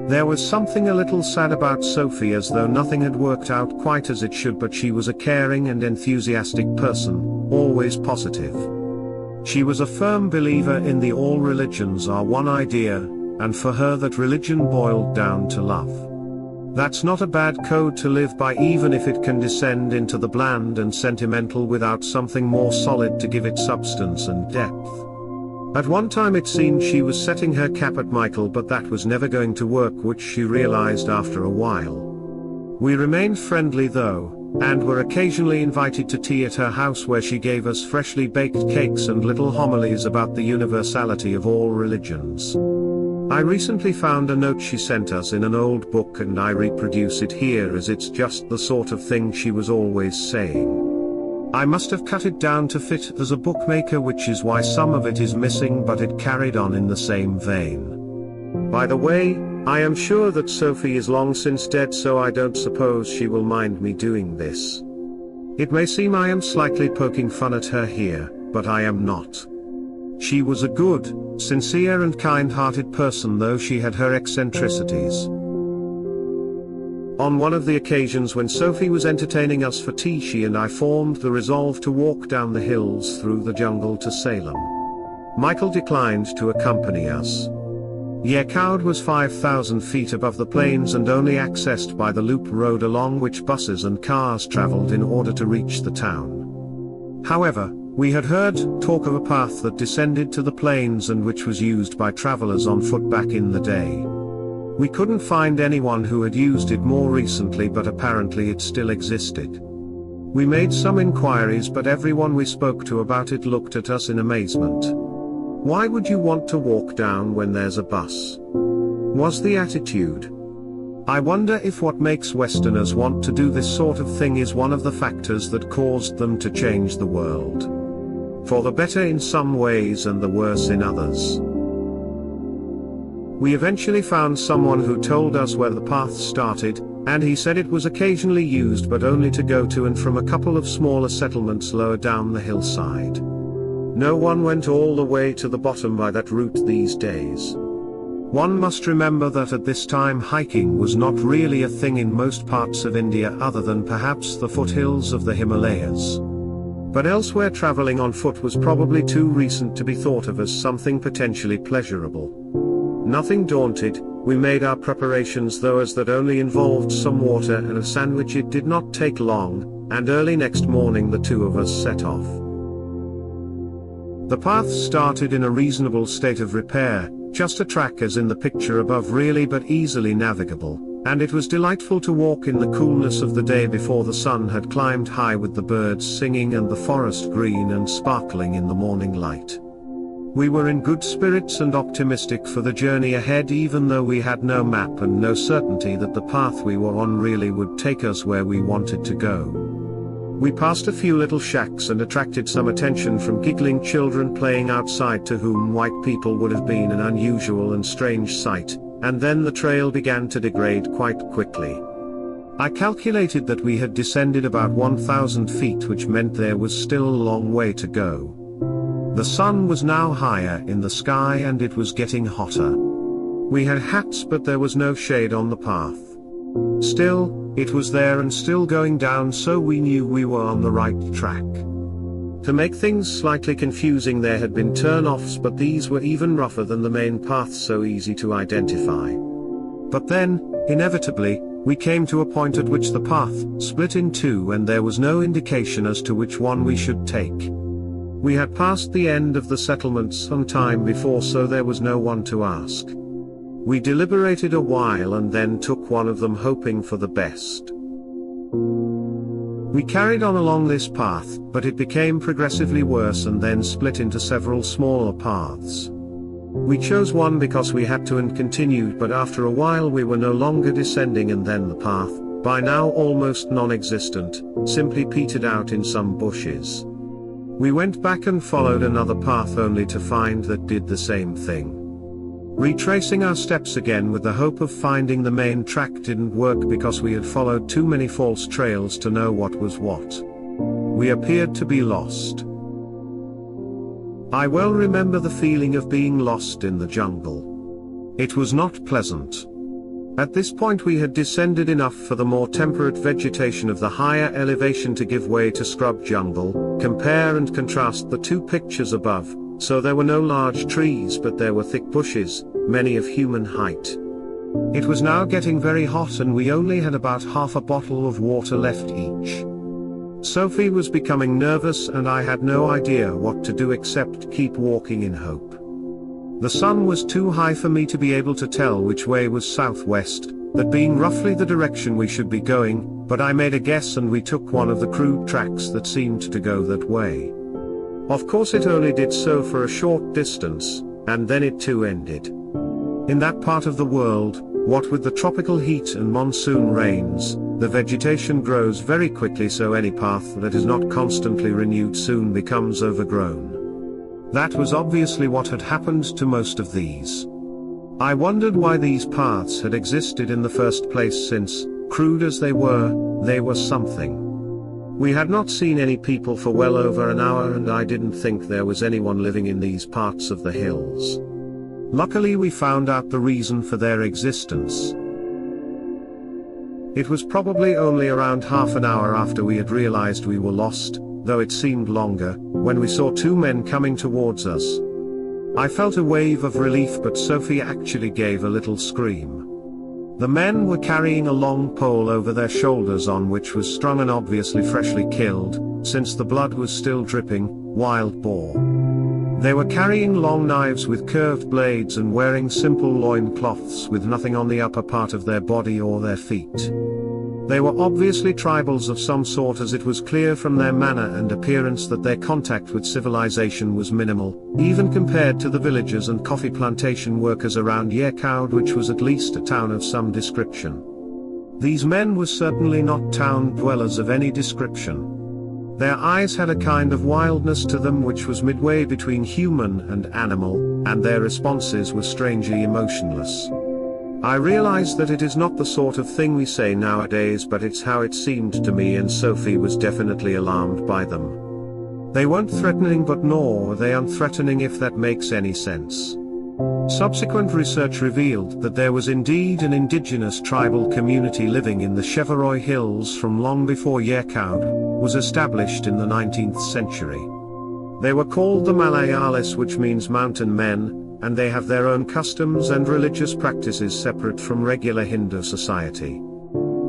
There was something a little sad about Sophie, as though nothing had worked out quite as it should, but she was a caring and enthusiastic person, always positive. She was a firm believer in the all religions are one idea, and for her that religion boiled down to love. That's not a bad code to live by, even if it can descend into the bland and sentimental without something more solid to give it substance and depth. At one time it seemed she was setting her cap at Michael, but that was never going to work, which she realized after a while. We remained friendly though, and were occasionally invited to tea at her house, where she gave us freshly baked cakes and little homilies about the universality of all religions. I recently found a note she sent us in an old book, and I reproduce it here as it's just the sort of thing she was always saying. I must have cut it down to fit as a bookmaker, which is why some of it is missing, but it carried on in the same vein. By the way, I am sure that Sophie is long since dead, so I don't suppose she will mind me doing this. It may seem I am slightly poking fun at her here, but I am not. She was a good, sincere and kind-hearted person, though she had her eccentricities. On one of the occasions when Sophie was entertaining us for tea, she and I formed the resolve to walk down the hills through the jungle to Salem. Michael declined to accompany us. Yercaud was 5,000 feet above the plains and only accessed by the loop road along which buses and cars traveled in order to reach the town. However, we had heard talk of a path that descended to the plains and which was used by travelers on foot back in the day. We couldn't find anyone who had used it more recently, but apparently it still existed. We made some inquiries, but everyone we spoke to about it looked at us in amazement. Why would you want to walk down when there's a bus? Was the attitude. I wonder if what makes Westerners want to do this sort of thing is one of the factors that caused them to change the world. For the better in some ways and the worse in others. We eventually found someone who told us where the path started, and he said it was occasionally used, but only to go to and from a couple of smaller settlements lower down the hillside. No one went all the way to the bottom by that route these days. One must remember that at this time hiking was not really a thing in most parts of India, other than perhaps the foothills of the Himalayas. But elsewhere traveling on foot was probably too recent to be thought of as something potentially pleasurable. Nothing daunted, we made our preparations, though, as that only involved some water and a sandwich. It did not take long, and early next morning the two of us set off. The path started in a reasonable state of repair, just a track as in the picture above really, but easily navigable, and it was delightful to walk in the coolness of the day before the sun had climbed high, with the birds singing and the forest green and sparkling in the morning light. We were in good spirits and optimistic for the journey ahead, even though we had no map and no certainty that the path we were on really would take us where we wanted to go. We passed a few little shacks and attracted some attention from giggling children playing outside, to whom white people would have been an unusual and strange sight, and then the trail began to degrade quite quickly. I calculated that we had descended about 1,000 feet, which meant there was still a long way to go. The sun was now higher in the sky and it was getting hotter. We had hats, but there was no shade on the path. Still, it was there and still going down, so we knew we were on the right track. To make things slightly confusing, there had been turn-offs, but these were even rougher than the main path, so easy to identify. But then, inevitably, we came to a point at which the path split in two and there was no indication as to which one we should take. We had passed the end of the settlement some time before, so there was no one to ask. We deliberated a while and then took one of them, hoping for the best. We carried on along this path, but it became progressively worse and then split into several smaller paths. We chose one because we had to and continued, but after a while we were no longer descending, and then the path, by now almost non-existent, simply petered out in some bushes. We went back and followed another path only to find that did the same thing. Retracing our steps again with the hope of finding the main track didn't work because we had followed too many false trails to know what was what. We appeared to be lost. I well remember the feeling of being lost in the jungle. It was not pleasant. At this point we had descended enough for the more temperate vegetation of the higher elevation to give way to scrub jungle. Compare and contrast the two pictures above. So there were no large trees, but there were thick bushes, many of human height. It was now getting very hot and we only had about half a bottle of water left each. Sophie was becoming nervous and I had no idea what to do except keep walking in hope. The sun was too high for me to be able to tell which way was southwest, that being roughly the direction we should be going, but I made a guess and we took one of the crude tracks that seemed to go that way. Of course it only did so for a short distance, and then it too ended. In that part of the world, what with the tropical heat and monsoon rains, the vegetation grows very quickly, so any path that is not constantly renewed soon becomes overgrown. That was obviously what had happened to most of these. I wondered why these paths had existed in the first place, since, crude as they were something. We had not seen any people for well over an hour and I didn't think there was anyone living in these parts of the hills. Luckily we found out the reason for their existence. It was probably only around half an hour after we had realized we were lost, though it seemed longer, when we saw two men coming towards us. I felt a wave of relief, but Sophie actually gave a little scream. The men were carrying a long pole over their shoulders on which was strung an obviously freshly killed, since the blood was still dripping, wild boar. They were carrying long knives with curved blades and wearing simple loincloths with nothing on the upper part of their body or their feet. They were obviously tribals of some sort, as it was clear from their manner and appearance that their contact with civilization was minimal, even compared to the villagers and coffee plantation workers around Yercaud, which was at least a town of some description. These men were certainly not town dwellers of any description. Their eyes had a kind of wildness to them which was midway between human and animal, and their responses were strangely emotionless. I realized that it is not the sort of thing we say nowadays, but it's how it seemed to me, and Sophie was definitely alarmed by them. They weren't threatening, but nor were they unthreatening, if that makes any sense. Subsequent research revealed that there was indeed an indigenous tribal community living in the Cheveroy Hills from long before Yercaud was established in the 19th century. They were called the Malayalis, which means mountain men, and they have their own customs and religious practices separate from regular Hindu society.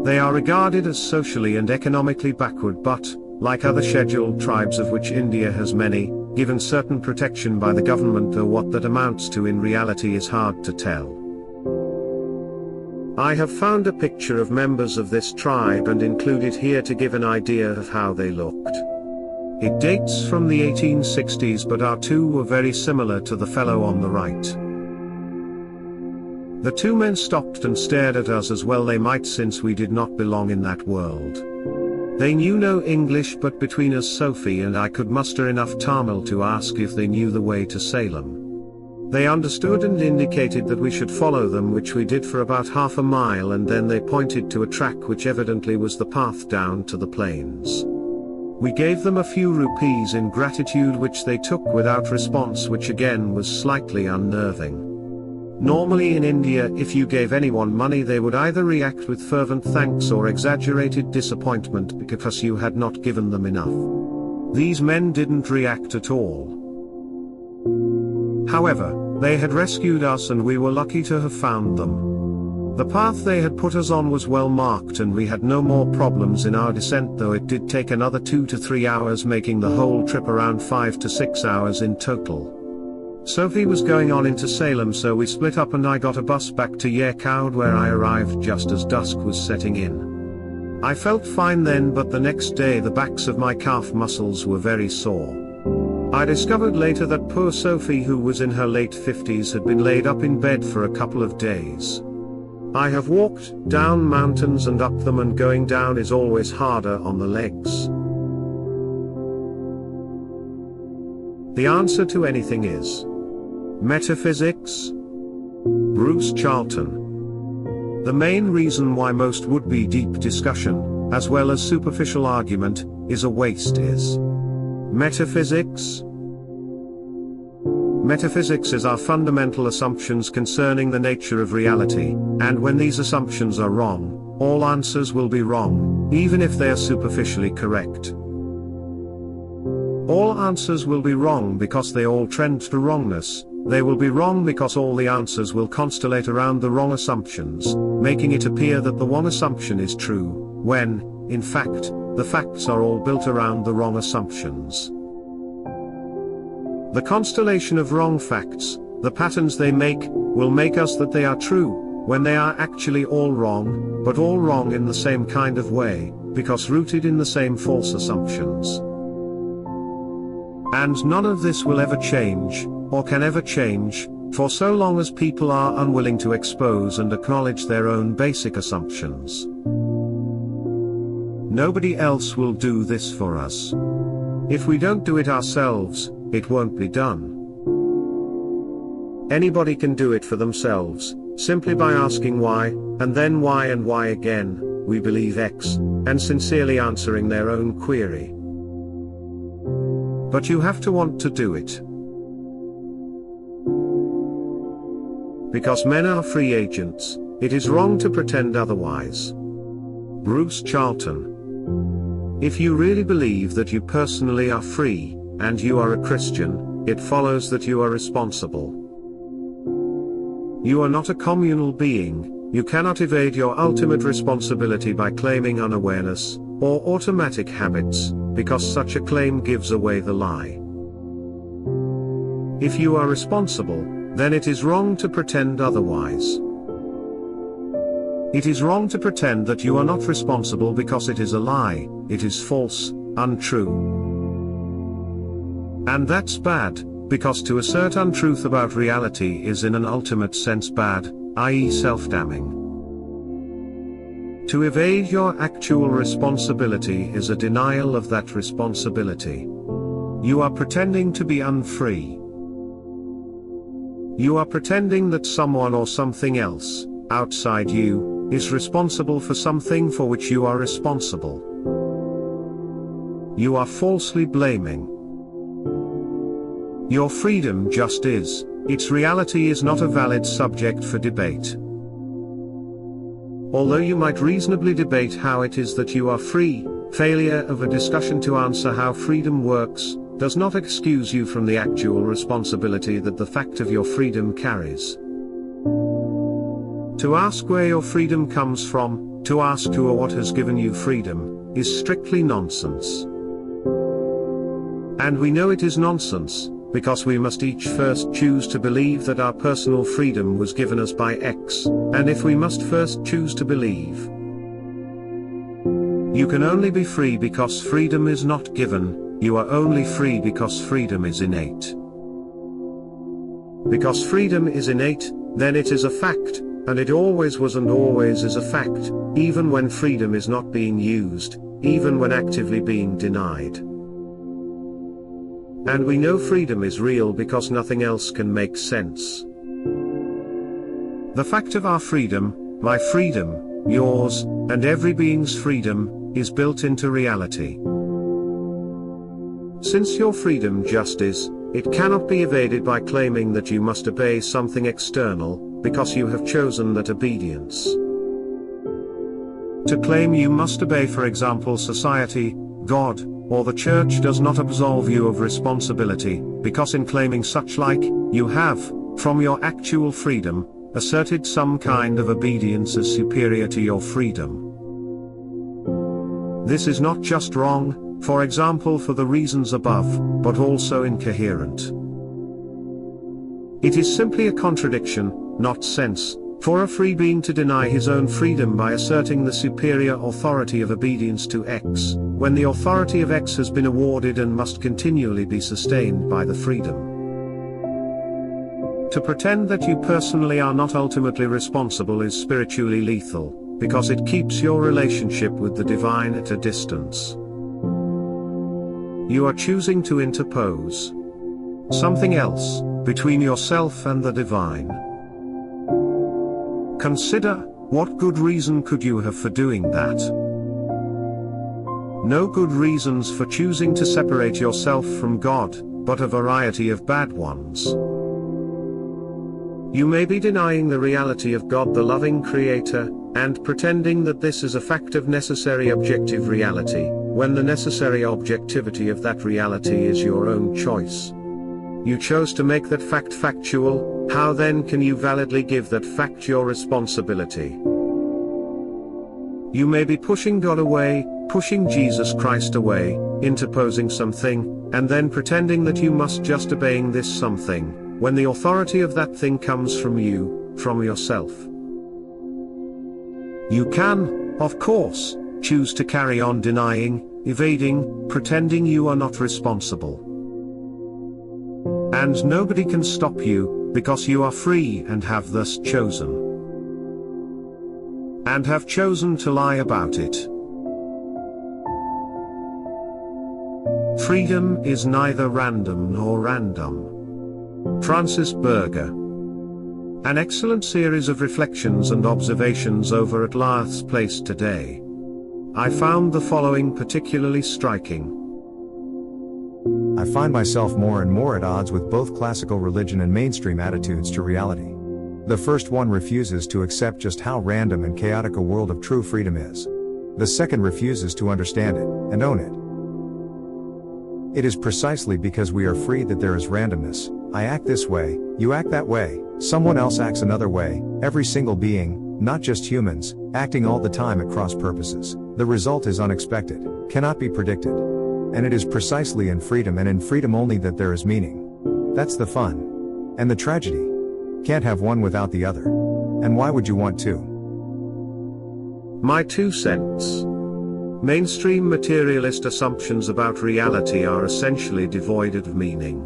They are regarded as socially and economically backward, but, like other scheduled tribes of which India has many, given certain protection by the government, though what that amounts to in reality is hard to tell. I have found a picture of members of this tribe and include it here to give an idea of how they looked. It dates from the 1860s, but our two were very similar to the fellow on the right. The two men stopped and stared at us, as well they might, since we did not belong in that world. They knew no English, but between us Sophie and I could muster enough Tamil to ask if they knew the way to Salem. They understood and indicated that we should follow them, which we did for about half a mile, and then they pointed to a track which evidently was the path down to the plains. We gave them a few rupees in gratitude, which they took without response, which again was slightly unnerving. Normally in India, if you gave anyone money, they would either react with fervent thanks or exaggerated disappointment because you had not given them enough. These men didn't react at all. However, they had rescued us and we were lucky to have found them. The path they had put us on was well marked and we had no more problems in our descent, though it did take another 2 to 3 hours, making the whole trip around 5 to 6 hours in total. Sophie was going on into Salem, so we split up and I got a bus back to Yercaud, where I arrived just as dusk was setting in. I felt fine then, but the next day the backs of my calf muscles were very sore. I discovered later that poor Sophie, who was in her late 50s, had been laid up in bed for a couple of days. I have walked down mountains and up them, and going down is always harder on the legs. The answer to anything is metaphysics. Bruce Charlton. The main reason why most would-be deep discussion, as well as superficial argument, is a waste is metaphysics. Metaphysics is our fundamental assumptions concerning the nature of reality, and when these assumptions are wrong, all answers will be wrong, even if they are superficially correct. All answers will be wrong because they all trend to wrongness. They will be wrong because all the answers will constellate around the wrong assumptions, making it appear that the one assumption is true, when, in fact, the facts are all built around the wrong assumptions. The constellation of wrong facts, the patterns they make, will make us that they are true, when they are actually all wrong, but all wrong in the same kind of way, because rooted in the same false assumptions. And none of this will ever change, or can ever change, for so long as people are unwilling to expose and acknowledge their own basic assumptions. Nobody else will do this for us. If we don't do it ourselves, it won't be done. Anybody can do it for themselves, simply by asking why, and then why and why again, we believe X, and sincerely answering their own query. But you have to want to do it. Because men are free agents, it is wrong to pretend otherwise. Bruce Charlton. If you really believe that you personally are free, and you are a Christian, it follows that you are responsible. You are not a communal being. You cannot evade your ultimate responsibility by claiming unawareness, or automatic habits, because such a claim gives away the lie. If you are responsible, then it is wrong to pretend otherwise. It is wrong to pretend that you are not responsible because it is a lie, it is false, untrue. And that's bad, because to assert untruth about reality is in an ultimate sense bad, i.e. self-damning. To evade your actual responsibility is a denial of that responsibility. You are pretending to be unfree. You are pretending that someone or something else, outside you, is responsible for something for which you are responsible. You are falsely blaming. Your freedom just is, its reality is not a valid subject for debate. Although you might reasonably debate how it is that you are free, failure of a discussion to answer how freedom works, does not excuse you from the actual responsibility that the fact of your freedom carries. To ask where your freedom comes from, to ask who or what has given you freedom, is strictly nonsense. And we know it is nonsense, because we must each first choose to believe that our personal freedom was given us by X, and if we must first choose to believe, you can only be free because freedom is not given, you are only free because freedom is innate. Because freedom is innate, then it is a fact, and it always was and always is a fact, even when freedom is not being used, even when actively being denied. And we know freedom is real because nothing else can make sense. The fact of our freedom, my freedom, yours, and every being's freedom, is built into reality. Since your freedom just is, it cannot be evaded by claiming that you must obey something external, because you have chosen that obedience. To claim you must obey, for example, society, God, or the church does not absolve you of responsibility, because in claiming such like, you have, from your actual freedom, asserted some kind of obedience as superior to your freedom. This is not just wrong, for example for the reasons above, but also incoherent. It is simply a contradiction, not sense, for a free being to deny his own freedom by asserting the superior authority of obedience to X, when the authority of X has been awarded and must continually be sustained by the freedom. To pretend that you personally are not ultimately responsible is spiritually lethal, because it keeps your relationship with the divine at a distance. You are choosing to interpose something else between yourself and the divine. Consider, what good reason could you have for doing that? No good reasons for choosing to separate yourself from God, but a variety of bad ones. You may be denying the reality of God the loving Creator, and pretending that this is a fact of necessary objective reality, when the necessary objectivity of that reality is your own choice. You chose to make that fact factual, how then can you validly give that fact your responsibility? You may be pushing God away, pushing Jesus Christ away, interposing something, and then pretending that you must just obeying this something, when the authority of that thing comes from you, from yourself. You can, of course, choose to carry on denying, evading, pretending you are not responsible. And nobody can stop you, because you are free and have thus chosen. And have chosen to lie about it. Freedom is neither random nor random. Francis Berger. An excellent series of reflections and observations over at Lath's Place today. I found the following particularly striking. I find myself more and more at odds with both classical religion and mainstream attitudes to reality. The first one refuses to accept just how random and chaotic a world of true freedom is. The second refuses to understand it, and own it. It is precisely because we are free that there is randomness. I act this way, you act that way, someone else acts another way, every single being, not just humans, acting all the time at cross purposes. The result is unexpected, cannot be predicted. And it is precisely in freedom and in freedom only that there is meaning. That's the fun. And the tragedy. Can't have one without the other. And why would you want to? My 2 cents. Mainstream materialist assumptions about reality are essentially devoid of meaning.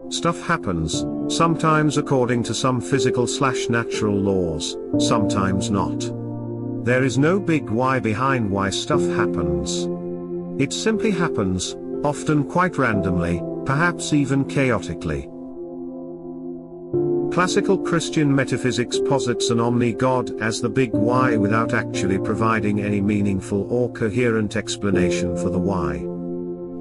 Stuff happens, sometimes according to some physical/natural laws, sometimes not. There is no big why behind why stuff happens. It simply happens, often quite randomly, perhaps even chaotically. Classical Christian metaphysics posits an omni-God as the big why without actually providing any meaningful or coherent explanation for the why.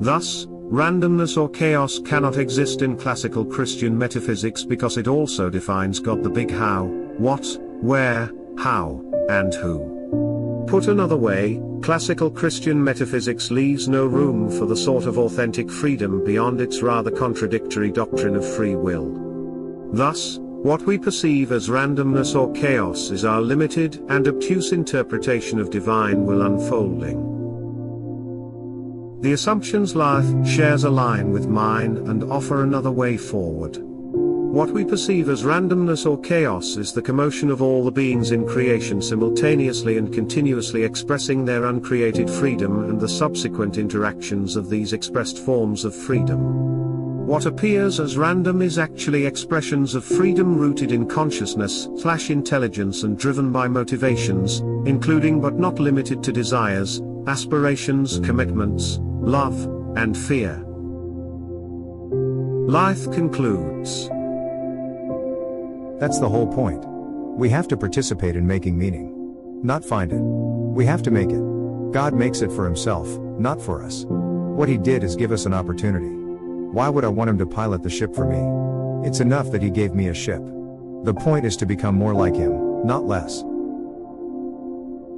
Thus, randomness or chaos cannot exist in classical Christian metaphysics because it also defines God the big how, what, where, how, and who. Put another way, classical Christian metaphysics leaves no room for the sort of authentic freedom beyond its rather contradictory doctrine of free will. Thus, what we perceive as randomness or chaos is our limited and obtuse interpretation of divine will unfolding. The assumptions Lath shares align with mine and offer another way forward. What we perceive as randomness or chaos is the commotion of all the beings in creation simultaneously and continuously expressing their uncreated freedom and the subsequent interactions of these expressed forms of freedom. What appears as random is actually expressions of freedom rooted in consciousness/intelligence and driven by motivations, including but not limited to desires, aspirations, commitments, love, and fear. Lath concludes. That's the whole point. We have to participate in making meaning. Not find it. We have to make it. God makes it for himself, not for us. What he did is give us an opportunity. Why would I want him to pilot the ship for me? It's enough that he gave me a ship. The point is to become more like him, not less.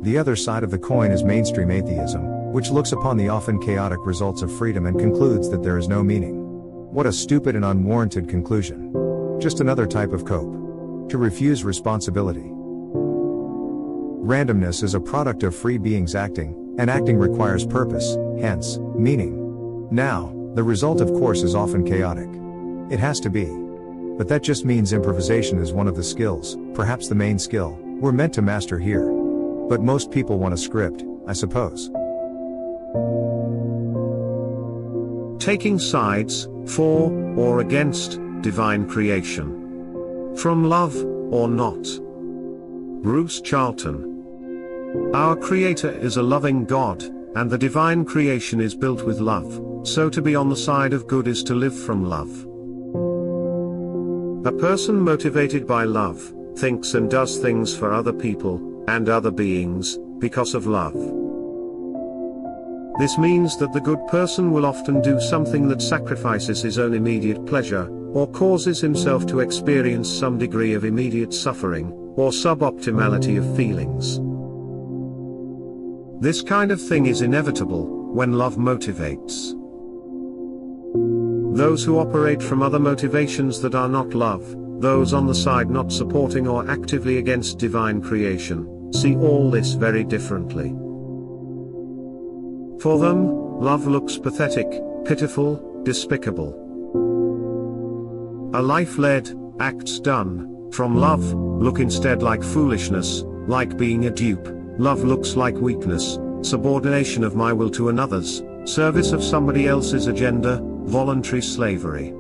The other side of the coin is mainstream atheism, which looks upon the often chaotic results of freedom and concludes that there is no meaning. What a stupid and unwarranted conclusion. Just another type of cope. To refuse responsibility. Randomness is a product of free beings acting, and acting requires purpose, hence, meaning. Now, the result of course is often chaotic. It has to be. But that just means improvisation is one of the skills, perhaps the main skill, we're meant to master here. But most people want a script, I suppose. Taking sides, for or against divine creation. From love or not. Bruce Charlton. Our Creator is a loving God, and the divine creation is built with love, so to be on the side of good is to live from love. A person motivated by love, thinks and does things for other people, and other beings, because of love. This means that the good person will often do something that sacrifices his own immediate pleasure, or causes himself to experience some degree of immediate suffering, or suboptimality of feelings. This kind of thing is inevitable, when love motivates. Those who operate from other motivations that are not love, those on the side not supporting or actively against divine creation, see all this very differently. For them, love looks pathetic, pitiful, despicable. A life led, acts done, from love, look instead like foolishness, like being a dupe. Love looks like weakness, subordination of my will to another's, service of somebody else's agenda, voluntary slavery.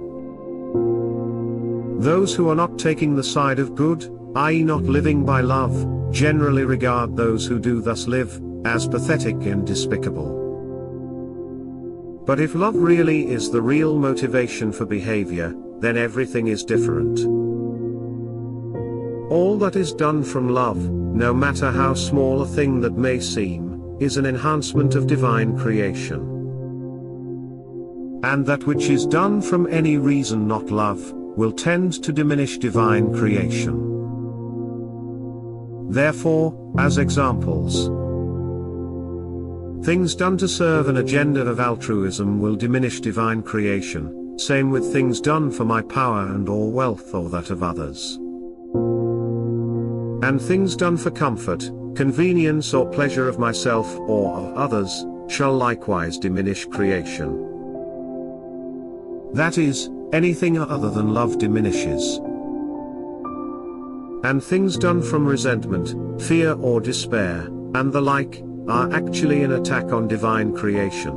Those who are not taking the side of good, i.e. not living by love, generally regard those who do thus live, as pathetic and despicable. But if love really is the real motivation for behavior, then everything is different. All that is done from love, no matter how small a thing that may seem, is an enhancement of divine creation. And that which is done from any reason not love, will tend to diminish divine creation. Therefore, as examples, things done to serve an agenda of altruism will diminish divine creation, same with things done for my power and or wealth or that of others. And things done for comfort, convenience or pleasure of myself or of others, shall likewise diminish creation. That is, anything other than love diminishes. And things done from resentment, fear or despair, and the like, are actually an attack on divine creation.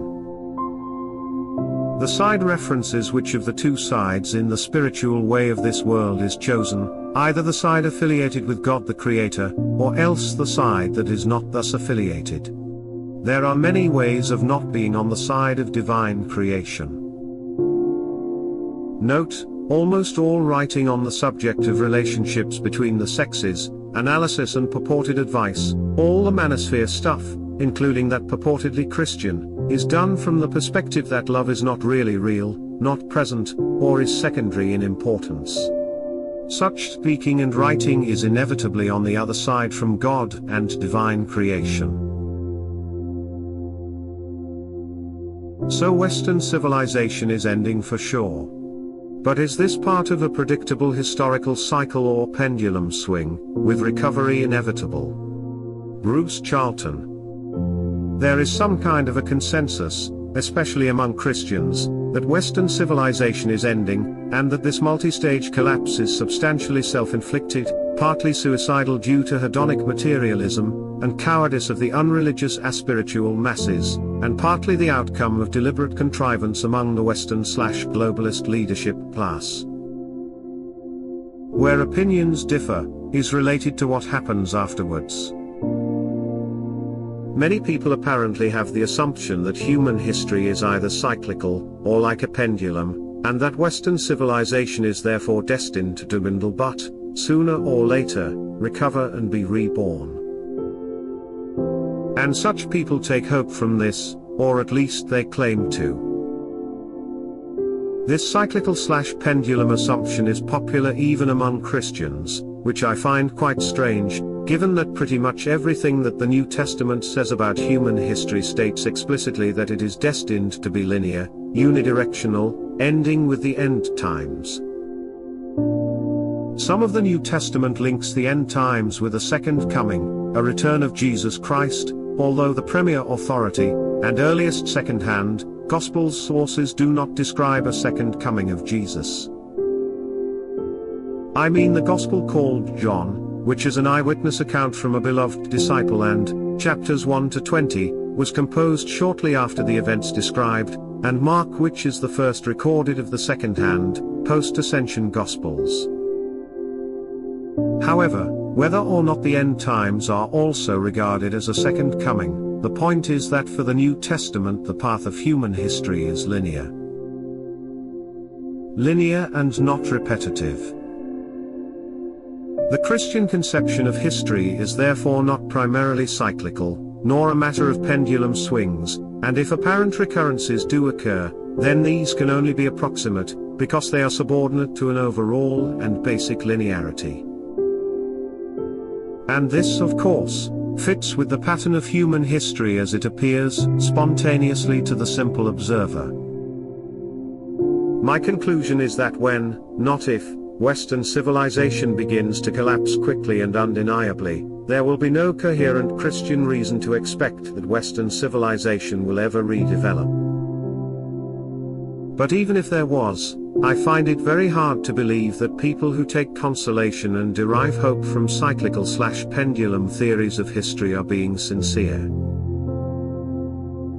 The side references which of the two sides in the spiritual way of this world is chosen, either the side affiliated with God the Creator, or else the side that is not thus affiliated. There are many ways of not being on the side of divine creation. Note, almost all writing on the subject of relationships between the sexes, analysis and purported advice, all the manosphere stuff, including that purportedly Christian, is done from the perspective that love is not really real, not present, or is secondary in importance. Such speaking and writing is inevitably on the other side from God and divine creation. So Western civilization is ending for sure. But is this part of a predictable historical cycle or pendulum swing, with recovery inevitable? Bruce Charlton. There is some kind of a consensus, especially among Christians, that Western civilization is ending, and that this multi-stage collapse is substantially self-inflicted, partly suicidal due to hedonic materialism, and cowardice of the unreligious aspiritual masses, and partly the outcome of deliberate contrivance among the Western/globalist leadership class. Where opinions differ, is related to what happens afterwards. Many people apparently have the assumption that human history is either cyclical, or like a pendulum, and that Western civilization is therefore destined to dwindle but, sooner or later, recover and be reborn. And such people take hope from this, or at least they claim to. This cyclical/pendulum assumption is popular even among Christians, which I find quite strange, given that pretty much everything that the New Testament says about human history states explicitly that it is destined to be linear, unidirectional, ending with the end times. Some of the New Testament links the end times with a second coming, a return of Jesus Christ, although the premier authority, and earliest second-hand, Gospels sources do not describe a second coming of Jesus. I mean the Gospel called John, which is an eyewitness account from a beloved disciple and, chapters 1 to 20, was composed shortly after the events described, and Mark, which is the first recorded of the second-hand, post-ascension Gospels. However, whether or not the end times are also regarded as a second coming, the point is that for the New Testament the path of human history is linear. Linear and not repetitive. The Christian conception of history is therefore not primarily cyclical, nor a matter of pendulum swings, and if apparent recurrences do occur, then these can only be approximate, because they are subordinate to an overall and basic linearity. And this, of course, fits with the pattern of human history as it appears spontaneously to the simple observer. My conclusion is that when, not if, Western civilization begins to collapse quickly and undeniably, there will be no coherent Christian reason to expect that Western civilization will ever redevelop. But even if there was, I find it very hard to believe that people who take consolation and derive hope from cyclical/pendulum theories of history are being sincere.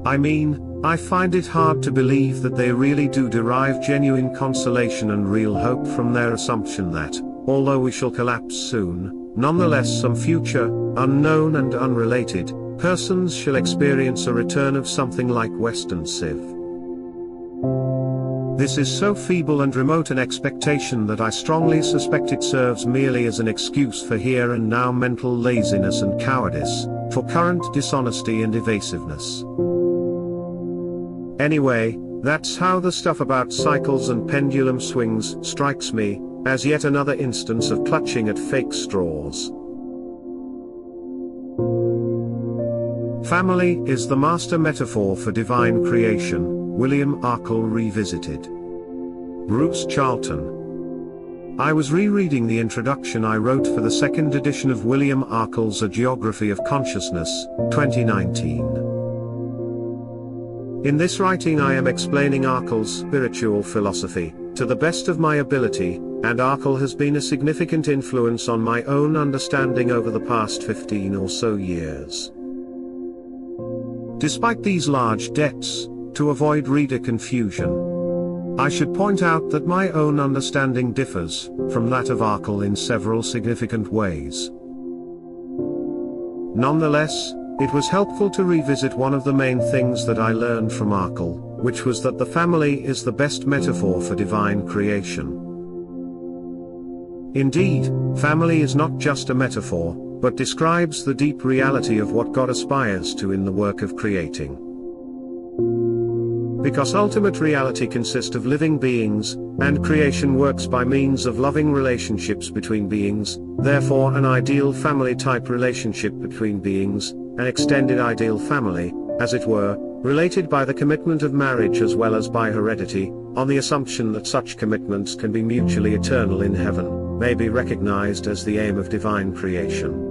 I mean, I find it hard to believe that they really do derive genuine consolation and real hope from their assumption that, although we shall collapse soon, nonetheless some future, unknown and unrelated, persons shall experience a return of something like Western civ. This is so feeble and remote an expectation that I strongly suspect it serves merely as an excuse for here and now mental laziness and cowardice, for current dishonesty and evasiveness. Anyway, that's how the stuff about cycles and pendulum swings strikes me, as yet another instance of clutching at fake straws. Family is the master metaphor for divine creation. William Arkle Revisited. Bruce Charlton. I was rereading the introduction I wrote for the second edition of William Arkle's A Geography of Consciousness, 2019. In this writing I am explaining Arkle's spiritual philosophy, to the best of my ability, and Arkle has been a significant influence on my own understanding over the past 15 or so years. Despite these large debts, to avoid reader confusion, I should point out that my own understanding differs from that of Arkle in several significant ways. Nonetheless, it was helpful to revisit one of the main things that I learned from Arkle, which was that the family is the best metaphor for divine creation. Indeed, family is not just a metaphor, but describes the deep reality of what God aspires to in the work of creating. Because ultimate reality consists of living beings, and creation works by means of loving relationships between beings, therefore an ideal family-type relationship between beings, an extended ideal family, as it were, related by the commitment of marriage as well as by heredity, on the assumption that such commitments can be mutually eternal in heaven, may be recognized as the aim of divine creation.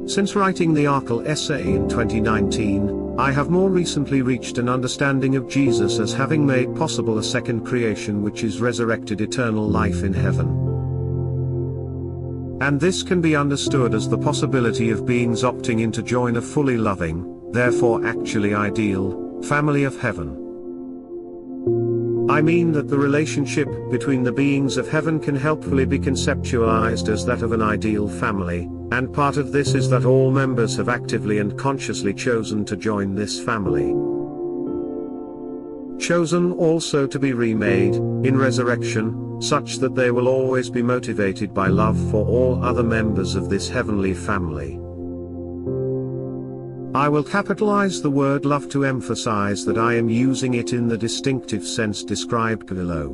Since writing the Arkle essay in 2019, I have more recently reached an understanding of Jesus as having made possible a second creation which is resurrected eternal life in heaven. And this can be understood as the possibility of beings opting in to join a fully loving, therefore actually ideal, family of heaven. I mean that the relationship between the beings of heaven can helpfully be conceptualized as that of an ideal family, and part of this is that all members have actively and consciously chosen to join this family. Chosen also to be remade, in resurrection, such that they will always be motivated by love for all other members of this heavenly family. I will capitalize the word love to emphasize that I am using it in the distinctive sense described below.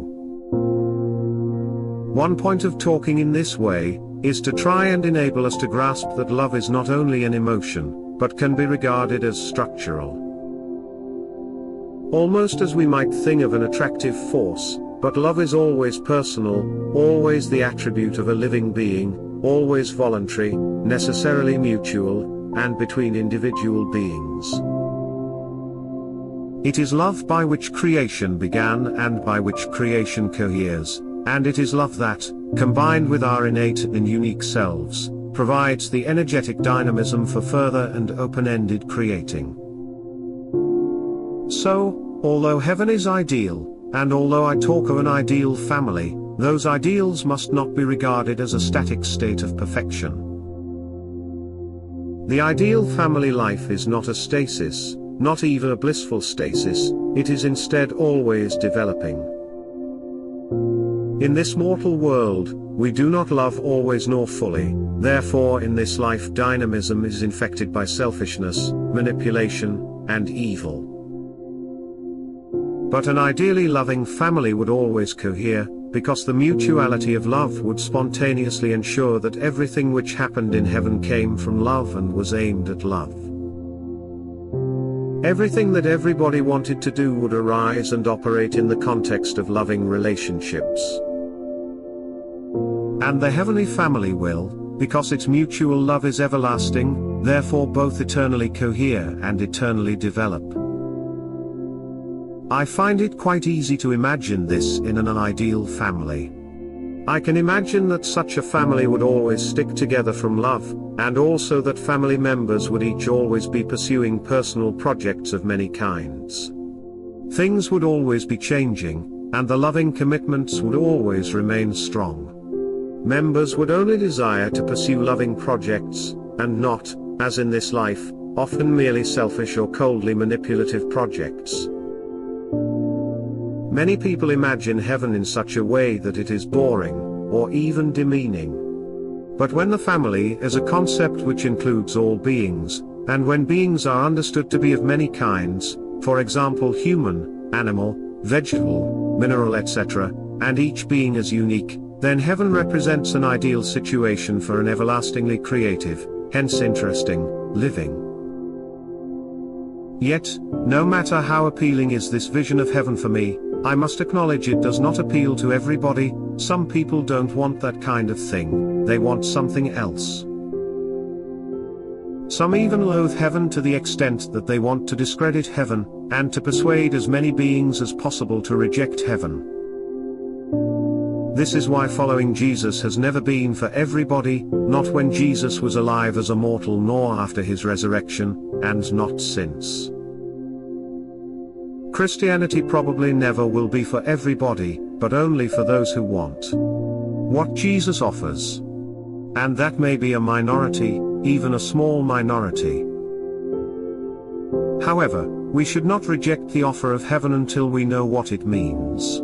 One point of talking in this way is to try and enable us to grasp that love is not only an emotion, but can be regarded as structural. Almost as we might think of an attractive force, but love is always personal, always the attribute of a living being, always voluntary, necessarily mutual, and between individual beings. It is love by which creation began and by which creation coheres, and it is love that, combined with our innate and unique selves, provides the energetic dynamism for further and open-ended creating. So, although heaven is ideal, and although I talk of an ideal family, those ideals must not be regarded as a static state of perfection. The ideal family life is not a stasis, not even a blissful stasis, it is instead always developing. In this mortal world, we do not love always nor fully, therefore in this life dynamism is infected by selfishness, manipulation, and evil. But an ideally loving family would always cohere, because the mutuality of love would spontaneously ensure that everything which happened in heaven came from love and was aimed at love. Everything that everybody wanted to do would arise and operate in the context of loving relationships. And the heavenly family will, because its mutual love is everlasting, therefore both eternally cohere and eternally develop. I find it quite easy to imagine this in an ideal family. I can imagine that such a family would always stick together from love, and also that family members would each always be pursuing personal projects of many kinds. Things would always be changing, and the loving commitments would always remain strong. Members would only desire to pursue loving projects, and not, as in this life, often merely selfish or coldly manipulative projects. Many people imagine heaven in such a way that it is boring, or even demeaning. But when the family is a concept which includes all beings, and when beings are understood to be of many kinds, for example human, animal, vegetable, mineral etc., and each being is unique, then heaven represents an ideal situation for an everlastingly creative, hence interesting, living. Yet, no matter how appealing is this vision of heaven for me, I must acknowledge it does not appeal to everybody. Some people don't want that kind of thing, they want something else. Some even loathe heaven to the extent that they want to discredit heaven, and to persuade as many beings as possible to reject heaven. This is why following Jesus has never been for everybody, not when Jesus was alive as a mortal nor after his resurrection, and not since. Christianity probably never will be for everybody, but only for those who want what Jesus offers. And that may be a minority, even a small minority. However, we should not reject the offer of heaven until we know what it means.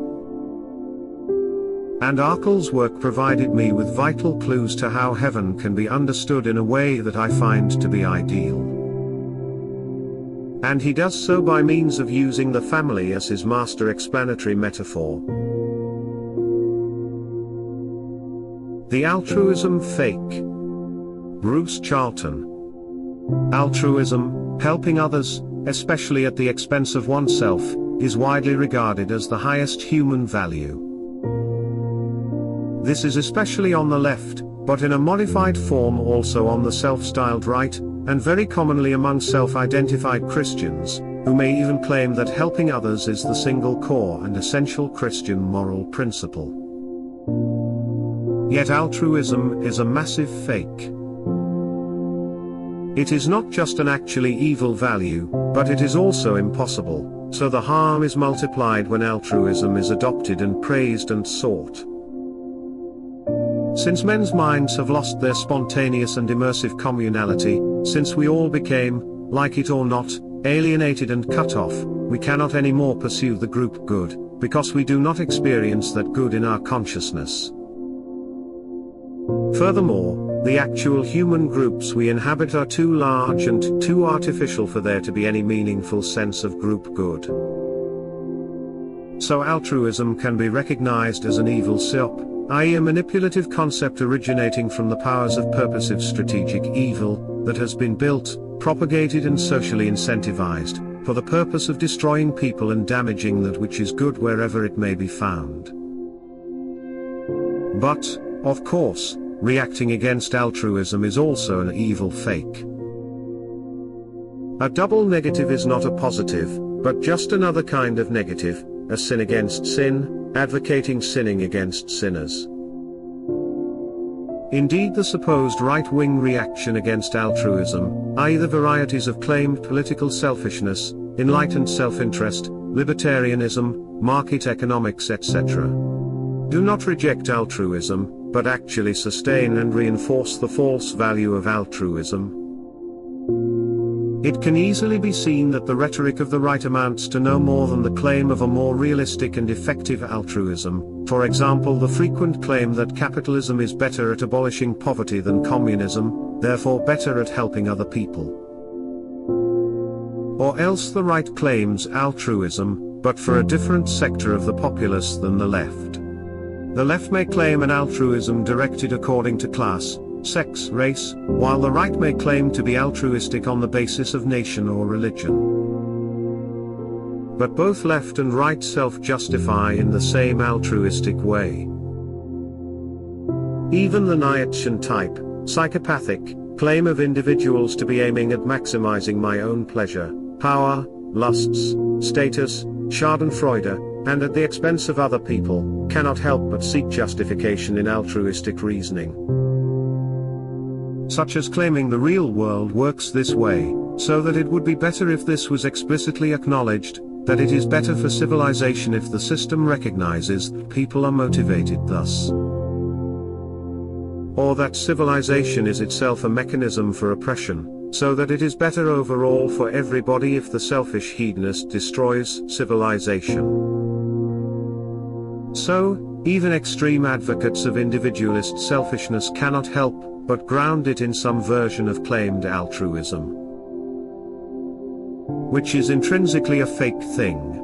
And Arkle's work provided me with vital clues to how heaven can be understood in a way that I find to be ideal. And he does so by means of using the family as his master explanatory metaphor. The altruism fake. Bruce Charlton. Altruism, helping others, especially at the expense of oneself, is widely regarded as the highest human value. This is especially on the left, but in a modified form also on the self-styled right, and very commonly among self-identified Christians, who may even claim that helping others is the single core and essential Christian moral principle. Yet altruism is a massive fake. It is not just an actually evil value, but it is also impossible, so the harm is multiplied when altruism is adopted and praised and sought. Since men's minds have lost their spontaneous and immersive communality, since we all became, like it or not, alienated and cut off, we cannot anymore pursue the group good, because we do not experience that good in our consciousness. Furthermore, the actual human groups we inhabit are too large and too artificial for there to be any meaningful sense of group good. So altruism can be recognized as an evil SIOP, i.e. a manipulative concept originating from the powers of purposive strategic evil, that has been built, propagated and socially incentivized, for the purpose of destroying people and damaging that which is good wherever it may be found. But, of course, reacting against altruism is also an evil fake. A double negative is not a positive, but just another kind of negative, a sin against sin, advocating sinning against sinners. Indeed, the supposed right-wing reaction against altruism, i.e. the varieties of claimed political selfishness, enlightened self-interest, libertarianism, market economics, etc., do not reject altruism, but actually sustain and reinforce the false value of altruism. It can easily be seen that the rhetoric of the right amounts to no more than the claim of a more realistic and effective altruism, for example the frequent claim that capitalism is better at abolishing poverty than communism, therefore better at helping other people. Or else the right claims altruism, but for a different sector of the populace than the left. The left may claim an altruism directed according to class, sex, race, while the right may claim to be altruistic on the basis of nation or religion. But both left and right self-justify in the same altruistic way. Even the Nietzschean type, psychopathic, claim of individuals to be aiming at maximizing my own pleasure, power, lusts, status, schadenfreude, and at the expense of other people, cannot help but seek justification in altruistic reasoning. Such as claiming the real world works this way, so that it would be better if this was explicitly acknowledged, that it is better for civilization if the system recognizes that people are motivated thus. Or that civilization is itself a mechanism for oppression, so that it is better overall for everybody if the selfish hedonist destroys civilization. So, even extreme advocates of individualist selfishness cannot help but ground it in some version of claimed altruism, which is intrinsically a fake thing.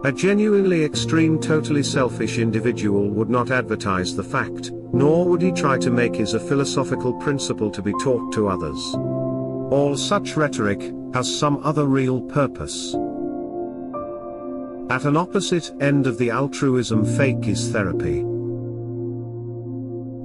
A genuinely extreme, totally selfish individual would not advertise the fact, nor would he try to make it a philosophical principle to be taught to others. All such rhetoric has some other real purpose. At an opposite end of the altruism fake is therapy.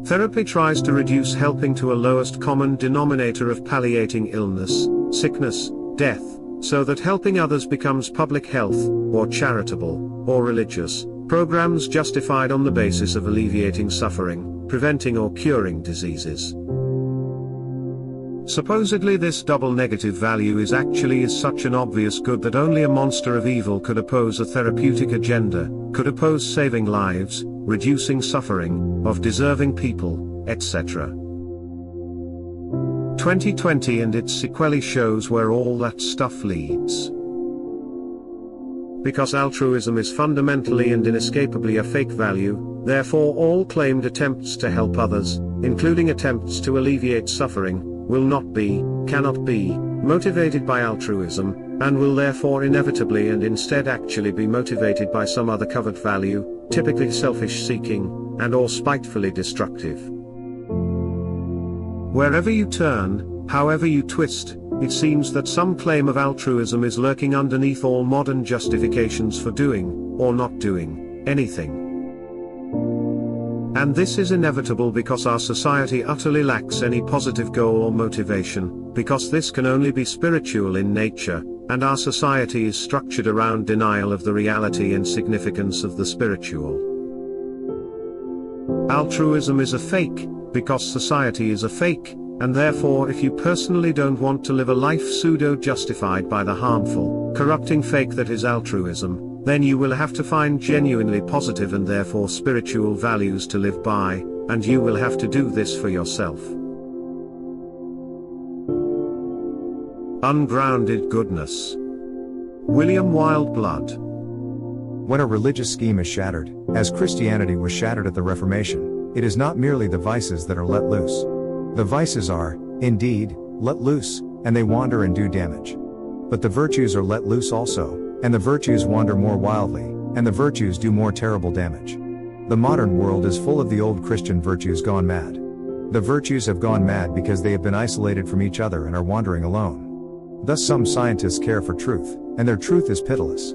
Therapy tries to reduce helping to a lowest common denominator of palliating illness, sickness, death, so that helping others becomes public health, or charitable, or religious, programs justified on the basis of alleviating suffering, preventing or curing diseases. Supposedly this double negative value is actually such an obvious good that only a monster of evil could oppose a therapeutic agenda, could oppose saving lives, reducing suffering, of deserving people, etc. 2020 and its sequelae shows where all that stuff leads. Because altruism is fundamentally and inescapably a fake value, therefore all claimed attempts to help others, including attempts to alleviate suffering, will not be, cannot be, motivated by altruism, and will therefore inevitably and instead actually be motivated by some other covert value, typically selfish seeking, and or spitefully destructive. Wherever you turn, however you twist, it seems that some claim of altruism is lurking underneath all modern justifications for doing, or not doing, anything. And this is inevitable because our society utterly lacks any positive goal or motivation, because this can only be spiritual in nature, and our society is structured around denial of the reality and significance of the spiritual. Altruism is a fake, because society is a fake, and therefore if you personally don't want to live a life pseudo-justified by the harmful, corrupting fake that is altruism, then you will have to find genuinely positive and therefore spiritual values to live by, and you will have to do this for yourself. Ungrounded goodness. William Wildblood. When a religious scheme is shattered, as Christianity was shattered at the Reformation, it is not merely the vices that are let loose. The vices are, indeed, let loose, and they wander and do damage. But the virtues are let loose also, and the virtues wander more wildly, and the virtues do more terrible damage. The modern world is full of the old Christian virtues gone mad. The virtues have gone mad because they have been isolated from each other and are wandering alone. Thus some scientists care for truth, and their truth is pitiless.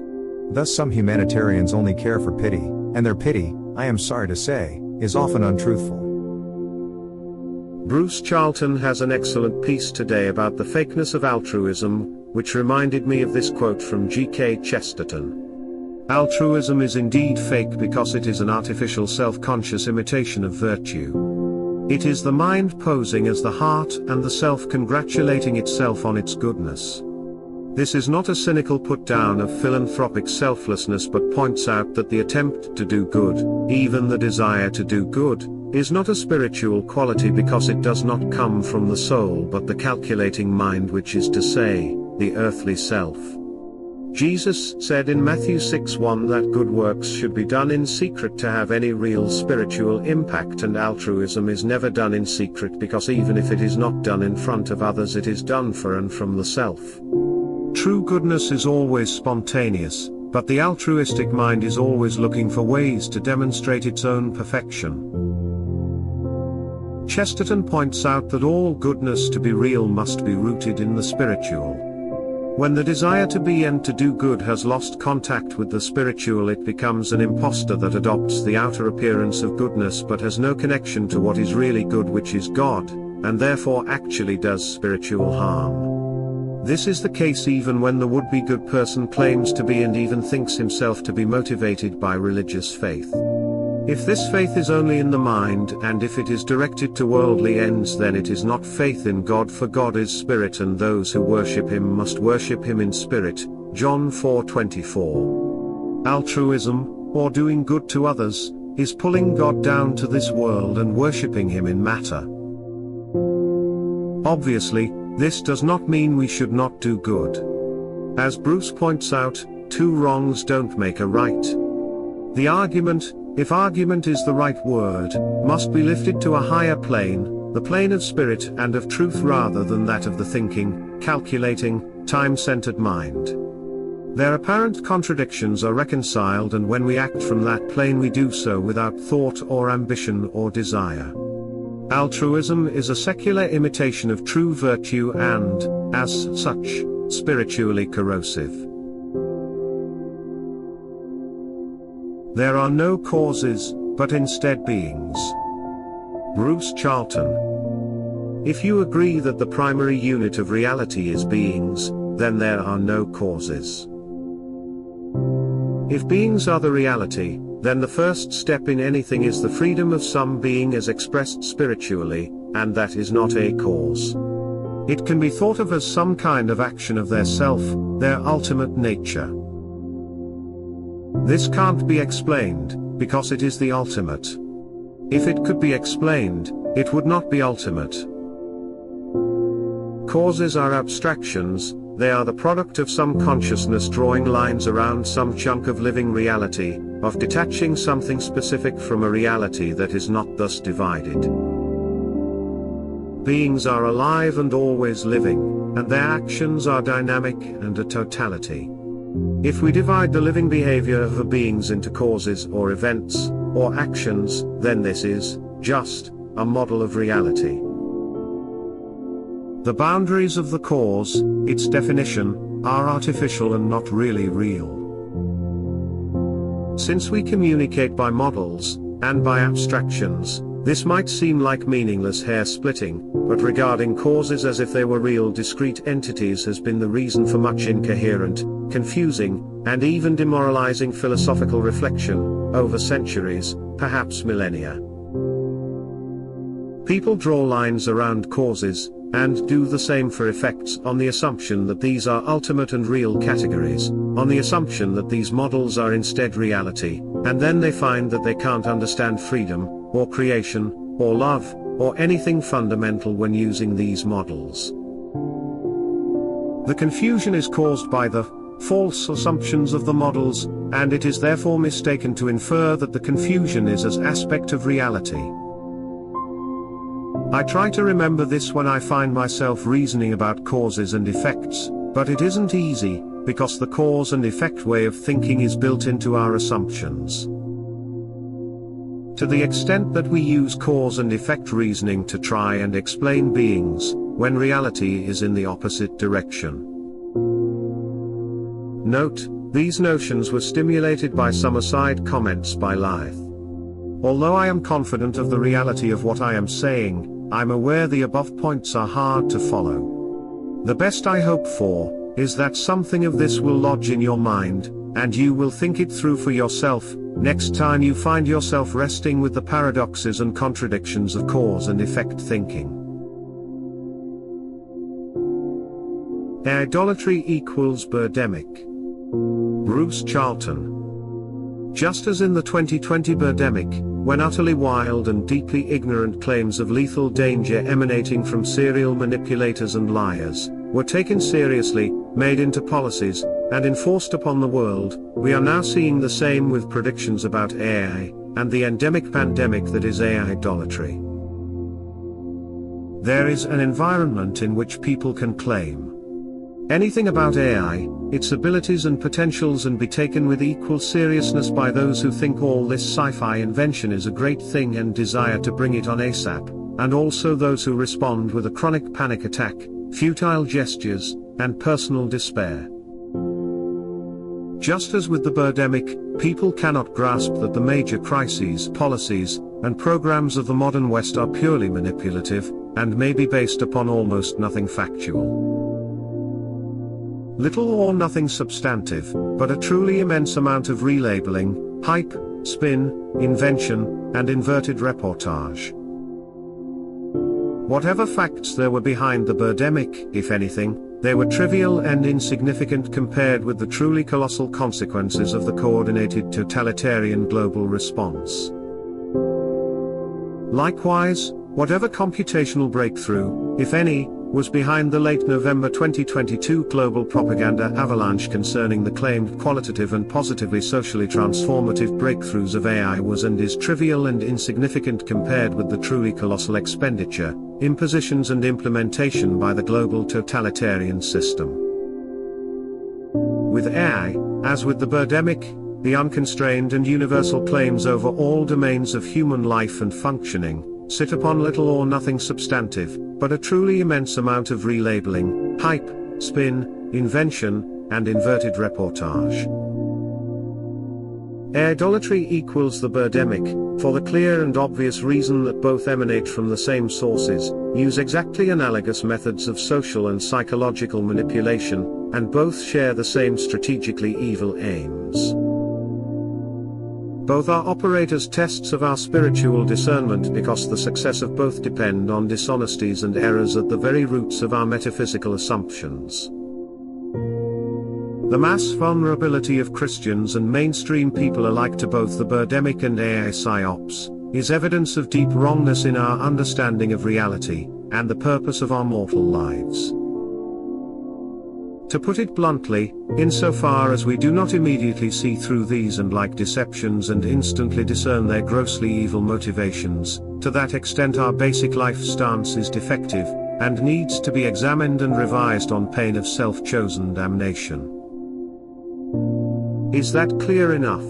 Thus some humanitarians only care for pity, and their pity, I am sorry to say, is often untruthful. Bruce Charlton has an excellent piece today about the fakeness of altruism, which reminded me of this quote from G.K. Chesterton. Altruism is indeed fake because it is an artificial self-conscious imitation of virtue. It is the mind posing as the heart and the self congratulating itself on its goodness. This is not a cynical put-down of philanthropic selflessness but points out that the attempt to do good, even the desire to do good, is not a spiritual quality because it does not come from the soul but the calculating mind, which is to say, the earthly self. Jesus said in Matthew 6:1 that good works should be done in secret to have any real spiritual impact, and altruism is never done in secret because even if it is not done in front of others, it is done for and from the self. True goodness is always spontaneous, but the altruistic mind is always looking for ways to demonstrate its own perfection. Chesterton points out that all goodness to be real must be rooted in the spiritual. When the desire to be and to do good has lost contact with the spiritual, it becomes an impostor that adopts the outer appearance of goodness but has no connection to what is really good, which is God, and therefore actually does spiritual harm. This is the case even when the would-be good person claims to be and even thinks himself to be motivated by religious faith. If this faith is only in the mind and if it is directed to worldly ends, then it is not faith in God, for God is spirit and those who worship him must worship him in spirit. John 4:24. Altruism, or doing good to others, is pulling God down to this world and worshipping him in matter. Obviously, this does not mean we should not do good. As Bruce points out, two wrongs don't make a right. The argument, if argument is the right word, must be lifted to a higher plane, the plane of spirit and of truth rather than that of the thinking, calculating, time-centered mind. Their apparent contradictions are reconciled, and when we act from that plane we do so without thought or ambition or desire. Altruism is a secular imitation of true virtue and, as such, spiritually corrosive. There are no causes, but instead beings. Bruce Charlton. If you agree that the primary unit of reality is beings, then there are no causes. If beings are the reality, then the first step in anything is the freedom of some being as expressed spiritually, and that is not a cause. It can be thought of as some kind of action of their self, their ultimate nature. This can't be explained, because it is the ultimate. If it could be explained, it would not be ultimate. Causes are abstractions, they are the product of some consciousness drawing lines around some chunk of living reality, of detaching something specific from a reality that is not thus divided. Beings are alive and always living, and their actions are dynamic and a totality. If we divide the living behavior of the beings into causes or events, or actions, then this is, just, a model of reality. The boundaries of the cause, its definition, are artificial and not really real. Since we communicate by models, and by abstractions, this might seem like meaningless hair splitting, but regarding causes as if they were real discrete entities has been the reason for much incoherent, confusing, and even demoralizing philosophical reflection, over centuries, perhaps millennia. People draw lines around causes, and do the same for effects on the assumption that these are ultimate and real categories, on the assumption that these models are instead reality, and then they find that they can't understand freedom, or creation, or love, or anything fundamental when using these models. The confusion is caused by the false assumptions of the models, and it is therefore mistaken to infer that the confusion is as aspect of reality. I try to remember this when I find myself reasoning about causes and effects, but it isn't easy, because the cause and effect way of thinking is built into our assumptions. To the extent that we use cause and effect reasoning to try and explain beings, when reality is in the opposite direction. Note, these notions were stimulated by some aside comments by Lyth. Although I am confident of the reality of what I am saying, I'm aware the above points are hard to follow. The best I hope for, is that something of this will lodge in your mind, and you will think it through for yourself, next time you find yourself wrestling with the paradoxes and contradictions of cause and effect thinking. Idolatry equals Birdemic. Bruce Charlton. Just as in the 2020 Birdemic, when utterly wild and deeply ignorant claims of lethal danger emanating from serial manipulators and liars were taken seriously, made into policies, and enforced upon the world, we are now seeing the same with predictions about AI, and the endemic pandemic that is AI idolatry. There is an environment in which people can claim anything about AI, its abilities and potentials, and be taken with equal seriousness by those who think all this sci-fi invention is a great thing and desire to bring it on ASAP, and also those who respond with a chronic panic attack, futile gestures, and personal despair. Just as with the Birdemic, people cannot grasp that the major crises, policies, and programs of the modern West are purely manipulative, and may be based upon almost nothing factual. Little or nothing substantive, but a truly immense amount of relabeling, hype, spin, invention, and inverted reportage. Whatever facts there were behind the Birdemic, if anything, they were trivial and insignificant compared with the truly colossal consequences of the coordinated totalitarian global response. Likewise, whatever computational breakthrough, if any, was behind the late November 2022 global propaganda avalanche concerning the claimed qualitative and positively socially transformative breakthroughs of AI was and is trivial and insignificant compared with the truly colossal expenditure, impositions and implementation by the global totalitarian system. With AI, as with the Birdemic, the unconstrained and universal claims over all domains of human life and functioning sit upon little or nothing substantive, but a truly immense amount of relabeling, hype, spin, invention, and inverted reportage. Idolatry equals the Birdemic, for the clear and obvious reason that both emanate from the same sources, use exactly analogous methods of social and psychological manipulation, and both share the same strategically evil aims. Both are operators' tests of our spiritual discernment because the success of both depend on dishonesties and errors at the very roots of our metaphysical assumptions. The mass vulnerability of Christians and mainstream people alike to both the Birdemic and AI psy-ops is evidence of deep wrongness in our understanding of reality and the purpose of our mortal lives. To put it bluntly, insofar as we do not immediately see through these and like deceptions and instantly discern their grossly evil motivations, to that extent our basic life stance is defective, and needs to be examined and revised on pain of self-chosen damnation. Is that clear enough?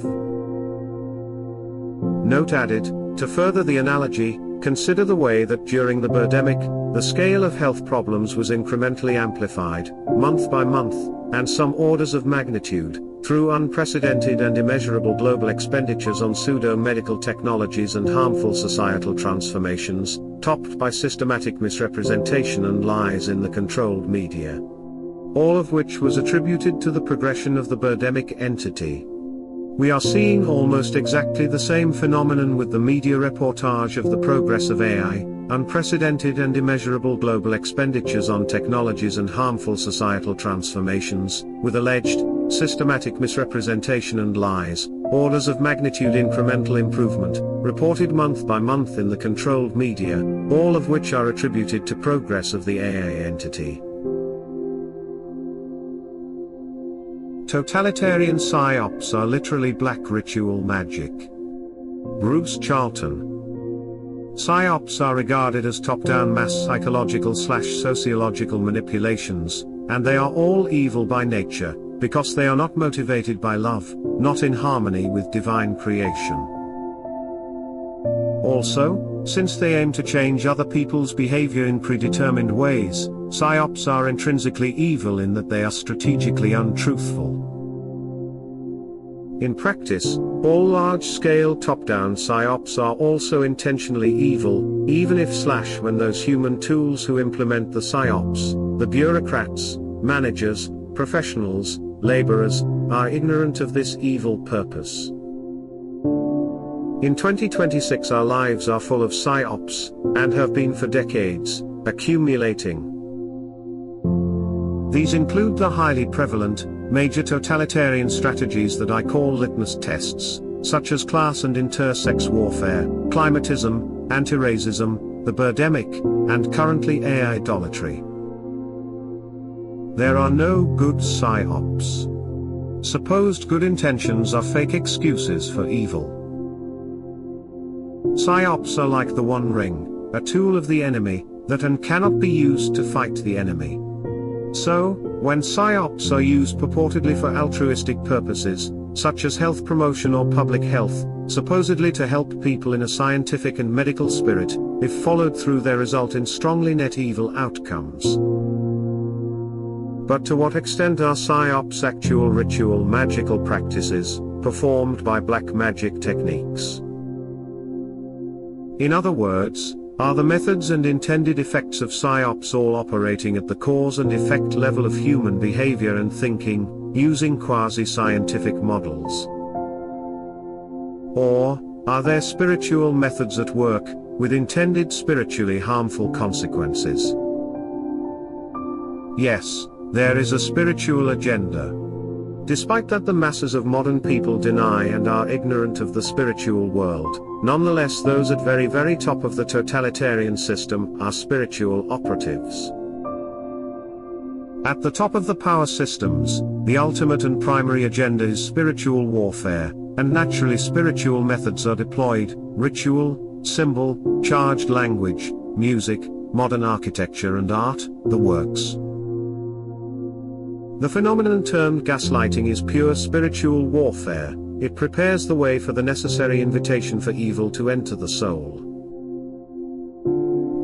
Note added, to further the analogy, consider the way that during the Birdemic, the scale of health problems was incrementally amplified, month by month, and some orders of magnitude, through unprecedented and immeasurable global expenditures on pseudo-medical technologies and harmful societal transformations, topped by systematic misrepresentation and lies in the controlled media. All of which was attributed to the progression of the Birdemic entity. We are seeing almost exactly the same phenomenon with the media reportage of the progress of AI, unprecedented and immeasurable global expenditures on technologies and harmful societal transformations, with alleged, systematic misrepresentation and lies, orders of magnitude incremental improvement, reported month by month in the controlled media, all of which are attributed to progress of the AI entity. Totalitarian psy-ops are literally black ritual magic. Bruce Charlton. Psy-ops are regarded as top-down mass psychological/sociological manipulations, and they are all evil by nature, because they are not motivated by love, not in harmony with divine creation. Also, since they aim to change other people's behavior in predetermined ways, psy-ops are intrinsically evil in that they are strategically untruthful. In practice, all large-scale top-down psy-ops are also intentionally evil, even if when those human tools who implement the psy-ops, the bureaucrats, managers, professionals, laborers, are ignorant of this evil purpose. In 2026 our lives are full of sigh-ops, and have been for decades, accumulating. These include the highly prevalent, major totalitarian strategies that I call litmus tests, such as class and intersex warfare, climatism, anti-racism, the Birdemic, and currently AI dolatry. There are no good sigh-ops. Supposed good intentions are fake excuses for evil. Sigh-ops are like the One Ring, a tool of the enemy, that and cannot be used to fight the enemy. So, when sigh-ops are used purportedly for altruistic purposes, such as health promotion or public health, supposedly to help people in a scientific and medical spirit, if followed through they result in strongly net evil outcomes. But to what extent are sigh-ops actual ritual magical practices, performed by black magic techniques? In other words, are the methods and intended effects of sigh-ops all operating at the cause and effect level of human behavior and thinking, using quasi-scientific models? Or, are there spiritual methods at work, with intended spiritually harmful consequences? Yes, there is a spiritual agenda. Despite that the masses of modern people deny and are ignorant of the spiritual world, nonetheless those at very top of the totalitarian system are spiritual operatives. At the top of the power systems, the ultimate and primary agenda is spiritual warfare, and naturally spiritual methods are deployed: ritual, symbol, charged language, music, modern architecture and art, the works. The phenomenon termed gaslighting is pure spiritual warfare. It prepares the way for the necessary invitation for evil to enter the soul.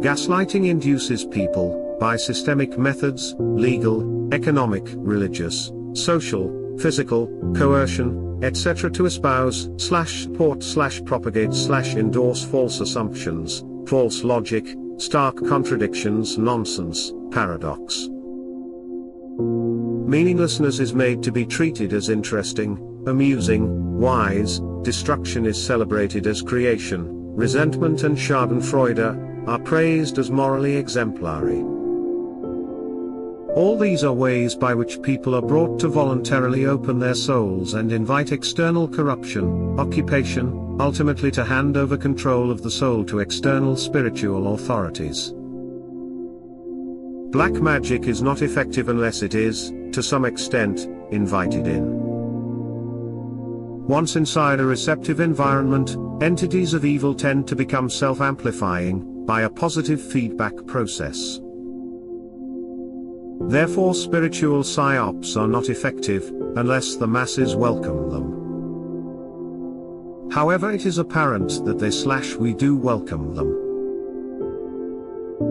Gaslighting induces people, by systemic methods, legal, economic, religious, social, physical, coercion, etc. to espouse, support, propagate, endorse false assumptions, false logic, stark contradictions, nonsense, paradox. Meaninglessness is made to be treated as interesting, amusing, wise, destruction is celebrated as creation, resentment and schadenfreude are praised as morally exemplary. All these are ways by which people are brought to voluntarily open their souls and invite external corruption, occupation, ultimately to hand over control of the soul to external spiritual authorities. Black magic is not effective unless it is, to some extent, invited in. Once inside a receptive environment, entities of evil tend to become self-amplifying, by a positive feedback process. Therefore spiritual psy-ops are not effective, unless the masses welcome them. However, it is apparent that we do welcome them.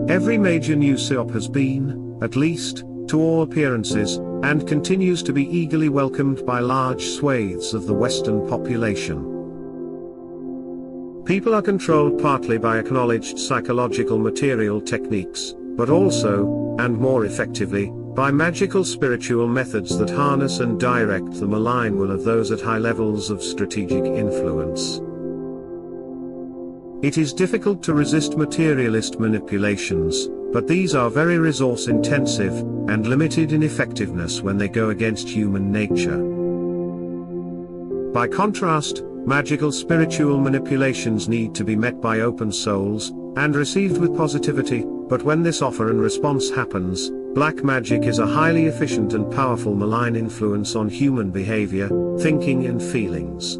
Every major new psy-op has been, at least, to all appearances, and continues to be eagerly welcomed by large swathes of the Western population. People are controlled partly by acknowledged psychological material techniques, but also, and more effectively, by magical spiritual methods that harness and direct the malign will of those at high levels of strategic influence. It is difficult to resist materialist manipulations, but these are very resource-intensive, and limited in effectiveness when they go against human nature. By contrast, magical spiritual manipulations need to be met by open souls, and received with positivity, but when this offer and response happens, black magic is a highly efficient and powerful malign influence on human behavior, thinking and feelings.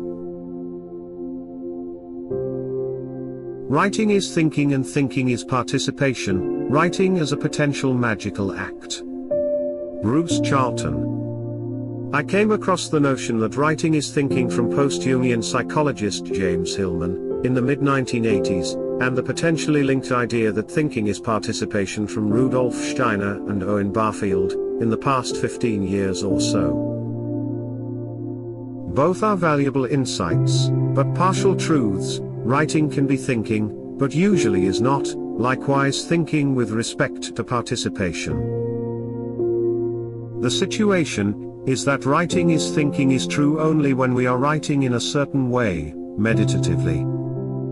Writing is thinking and thinking is participation, writing as a potential magical act. Bruce Charlton. I came across the notion that writing is thinking from post-Jungian psychologist James Hillman, in the mid-1980s, and the potentially linked idea that thinking is participation from Rudolf Steiner and Owen Barfield, in the past 15 years or so. Both are valuable insights, but partial truths. Writing can be thinking, but usually is not, likewise thinking with respect to participation. The situation is that writing is thinking is true only when we are writing in a certain way, meditatively,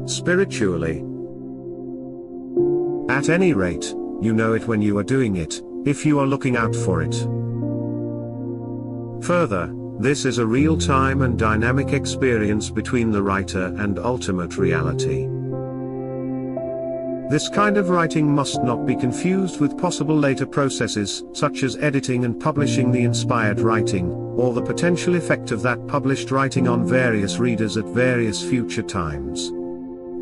spiritually. At any rate, you know it when you are doing it, if you are looking out for it. Further, this is a real-time and dynamic experience between the writer and ultimate reality. This kind of writing must not be confused with possible later processes, such as editing and publishing the inspired writing, or the potential effect of that published writing on various readers at various future times.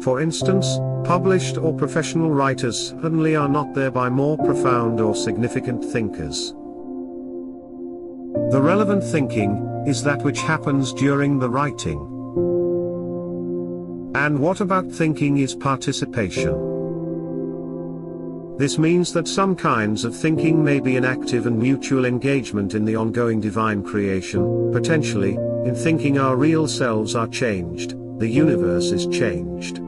For instance, published or professional writers certainly are not thereby more profound or significant thinkers. The relevant thinking is that which happens during the writing. And what about thinking is participation? This means that some kinds of thinking may be an active and mutual engagement in the ongoing divine creation. Potentially, in thinking our real selves are changed, the universe is changed.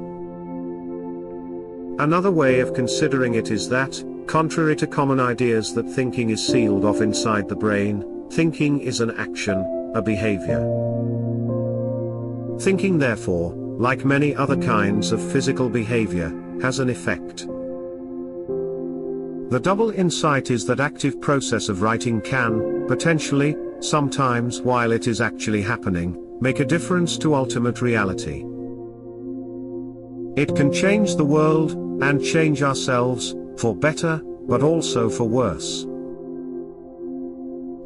Another way of considering it is that, contrary to common ideas that thinking is sealed off inside the brain, thinking is an action, a behavior. Thinking, therefore, like many other kinds of physical behavior, has an effect. The double insight is that active process of writing can, potentially, sometimes while it is actually happening, make a difference to ultimate reality. It can change the world, and change ourselves, for better, but also for worse.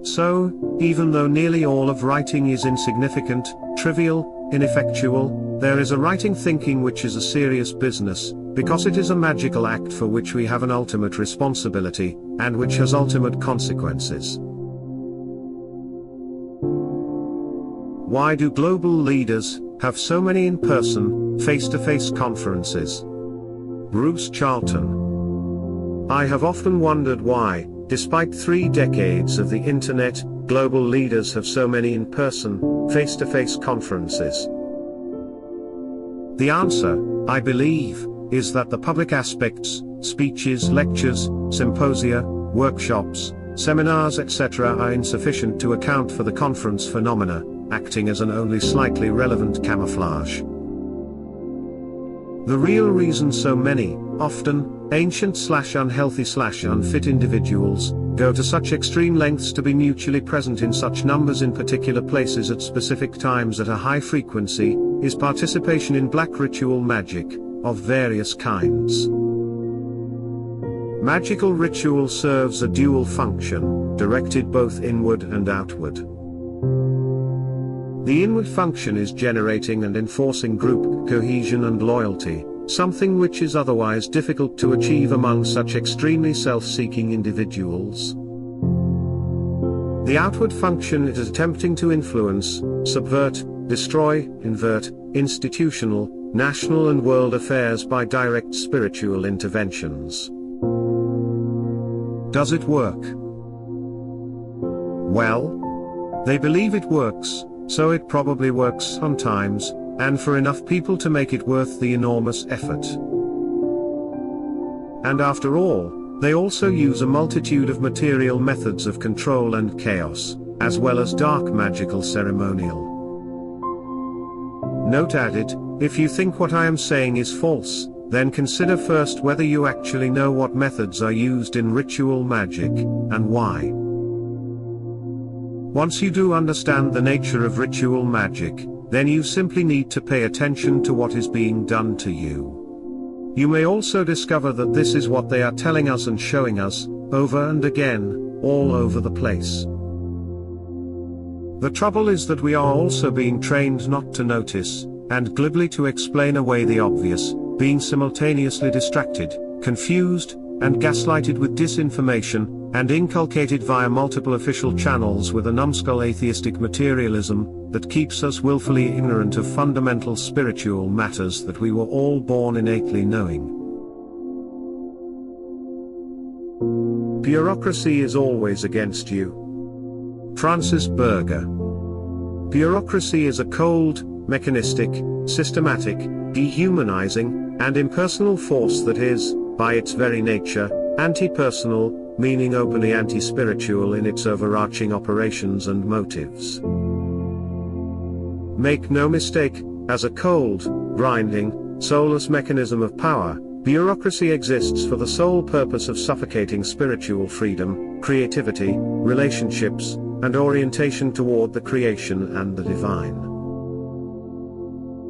So, even though nearly all of writing is insignificant, trivial, ineffectual, there is a writing thinking which is a serious business, because it is a magical act for which we have an ultimate responsibility, and which has ultimate consequences. Why do global leaders have so many in-person, face-to-face conferences? Bruce Charlton. I have often wondered why, despite 3 decades of the internet, global leaders have so many in-person, face-to-face conferences. The answer, I believe, is that the public aspects, speeches, lectures, symposia, workshops, seminars, etc. are insufficient to account for the conference phenomena, acting as an only slightly relevant camouflage. The real reason so many, often, ancient/unhealthy/unfit individuals, go to such extreme lengths to be mutually present in such numbers in particular places at specific times at a high frequency, is participation in black ritual magic, of various kinds. Magical ritual serves a dual function, directed both inward and outward. The inward function is generating and enforcing group cohesion and loyalty, something which is otherwise difficult to achieve among such extremely self-seeking individuals. The outward function is attempting to influence, subvert, destroy, invert, institutional, national and world affairs by direct spiritual interventions. Does it work? Well, they believe it works, so it probably works sometimes, and for enough people to make it worth the enormous effort. And after all, they also use a multitude of material methods of control and chaos, as well as dark magical ceremonial. Note added, if you think what I am saying is false, then consider first whether you actually know what methods are used in ritual magic, and why. Once you do understand the nature of ritual magic, then you simply need to pay attention to what is being done to you. You may also discover that this is what they are telling us and showing us, over and again, all over the place. The trouble is that we are also being trained not to notice, and glibly to explain away the obvious, being simultaneously distracted, confused, and gaslighted with disinformation, and inculcated via multiple official channels with a numbskull atheistic materialism, that keeps us willfully ignorant of fundamental spiritual matters that we were all born innately knowing. Bureaucracy is always against you. Francis Berger. Bureaucracy is a cold, mechanistic, systematic, dehumanizing, and impersonal force that is, by its very nature, anti-personal, meaning openly anti-spiritual in its overarching operations and motives. Make no mistake, as a cold, grinding, soulless mechanism of power, bureaucracy exists for the sole purpose of suffocating spiritual freedom, creativity, relationships, and orientation toward the creation and the divine.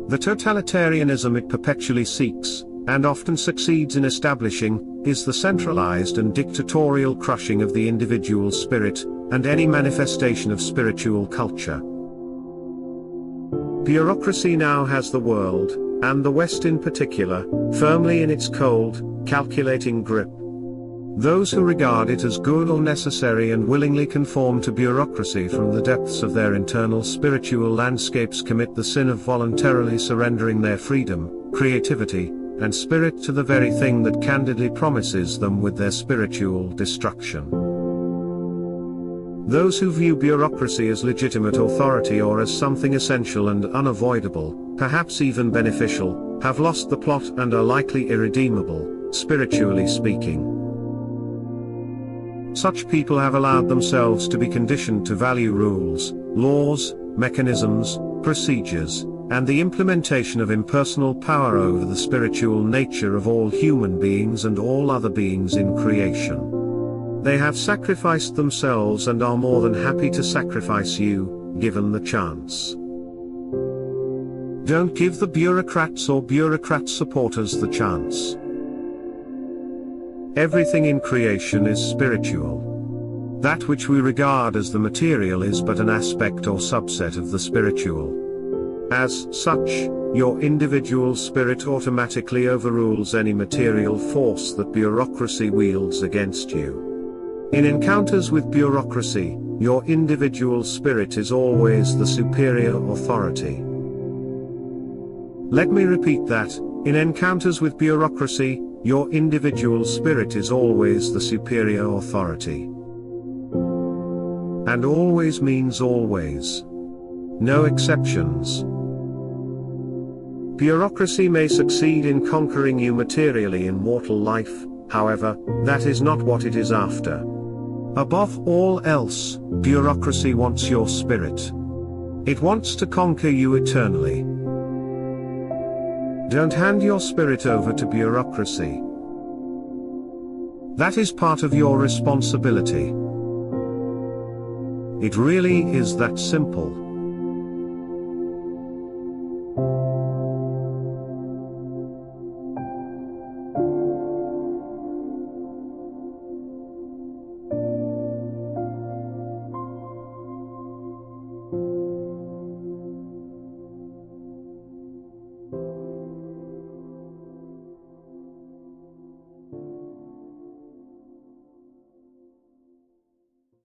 The totalitarianism it perpetually seeks, and often succeeds in establishing, is the centralized and dictatorial crushing of the individual spirit, and any manifestation of spiritual culture. Bureaucracy now has the world, and the West in particular, firmly in its cold, calculating grip. Those who regard it as good or necessary and willingly conform to bureaucracy from the depths of their internal spiritual landscapes commit the sin of voluntarily surrendering their freedom, creativity, and spirit to the very thing that candidly promises them with their spiritual destruction. Those who view bureaucracy as legitimate authority or as something essential and unavoidable, perhaps even beneficial, have lost the plot and are likely irredeemable, spiritually speaking. Such people have allowed themselves to be conditioned to value rules, laws, mechanisms, procedures, and the implementation of impersonal power over the spiritual nature of all human beings and all other beings in creation. They have sacrificed themselves and are more than happy to sacrifice you, given the chance. Don't give the bureaucrats or bureaucrat supporters the chance. Everything in creation is spiritual. That which we regard as the material is but an aspect or subset of the spiritual. As such, your individual spirit automatically overrules any material force that bureaucracy wields against you. In encounters with bureaucracy, your individual spirit is always the superior authority. Let me repeat that, in encounters with bureaucracy, your individual spirit is always the superior authority. And always means always. No exceptions. Bureaucracy may succeed in conquering you materially in mortal life, however, that is not what it is after. Above all else, bureaucracy wants your spirit. It wants to conquer you eternally. Don't hand your spirit over to bureaucracy. That is part of your responsibility. It really is that simple.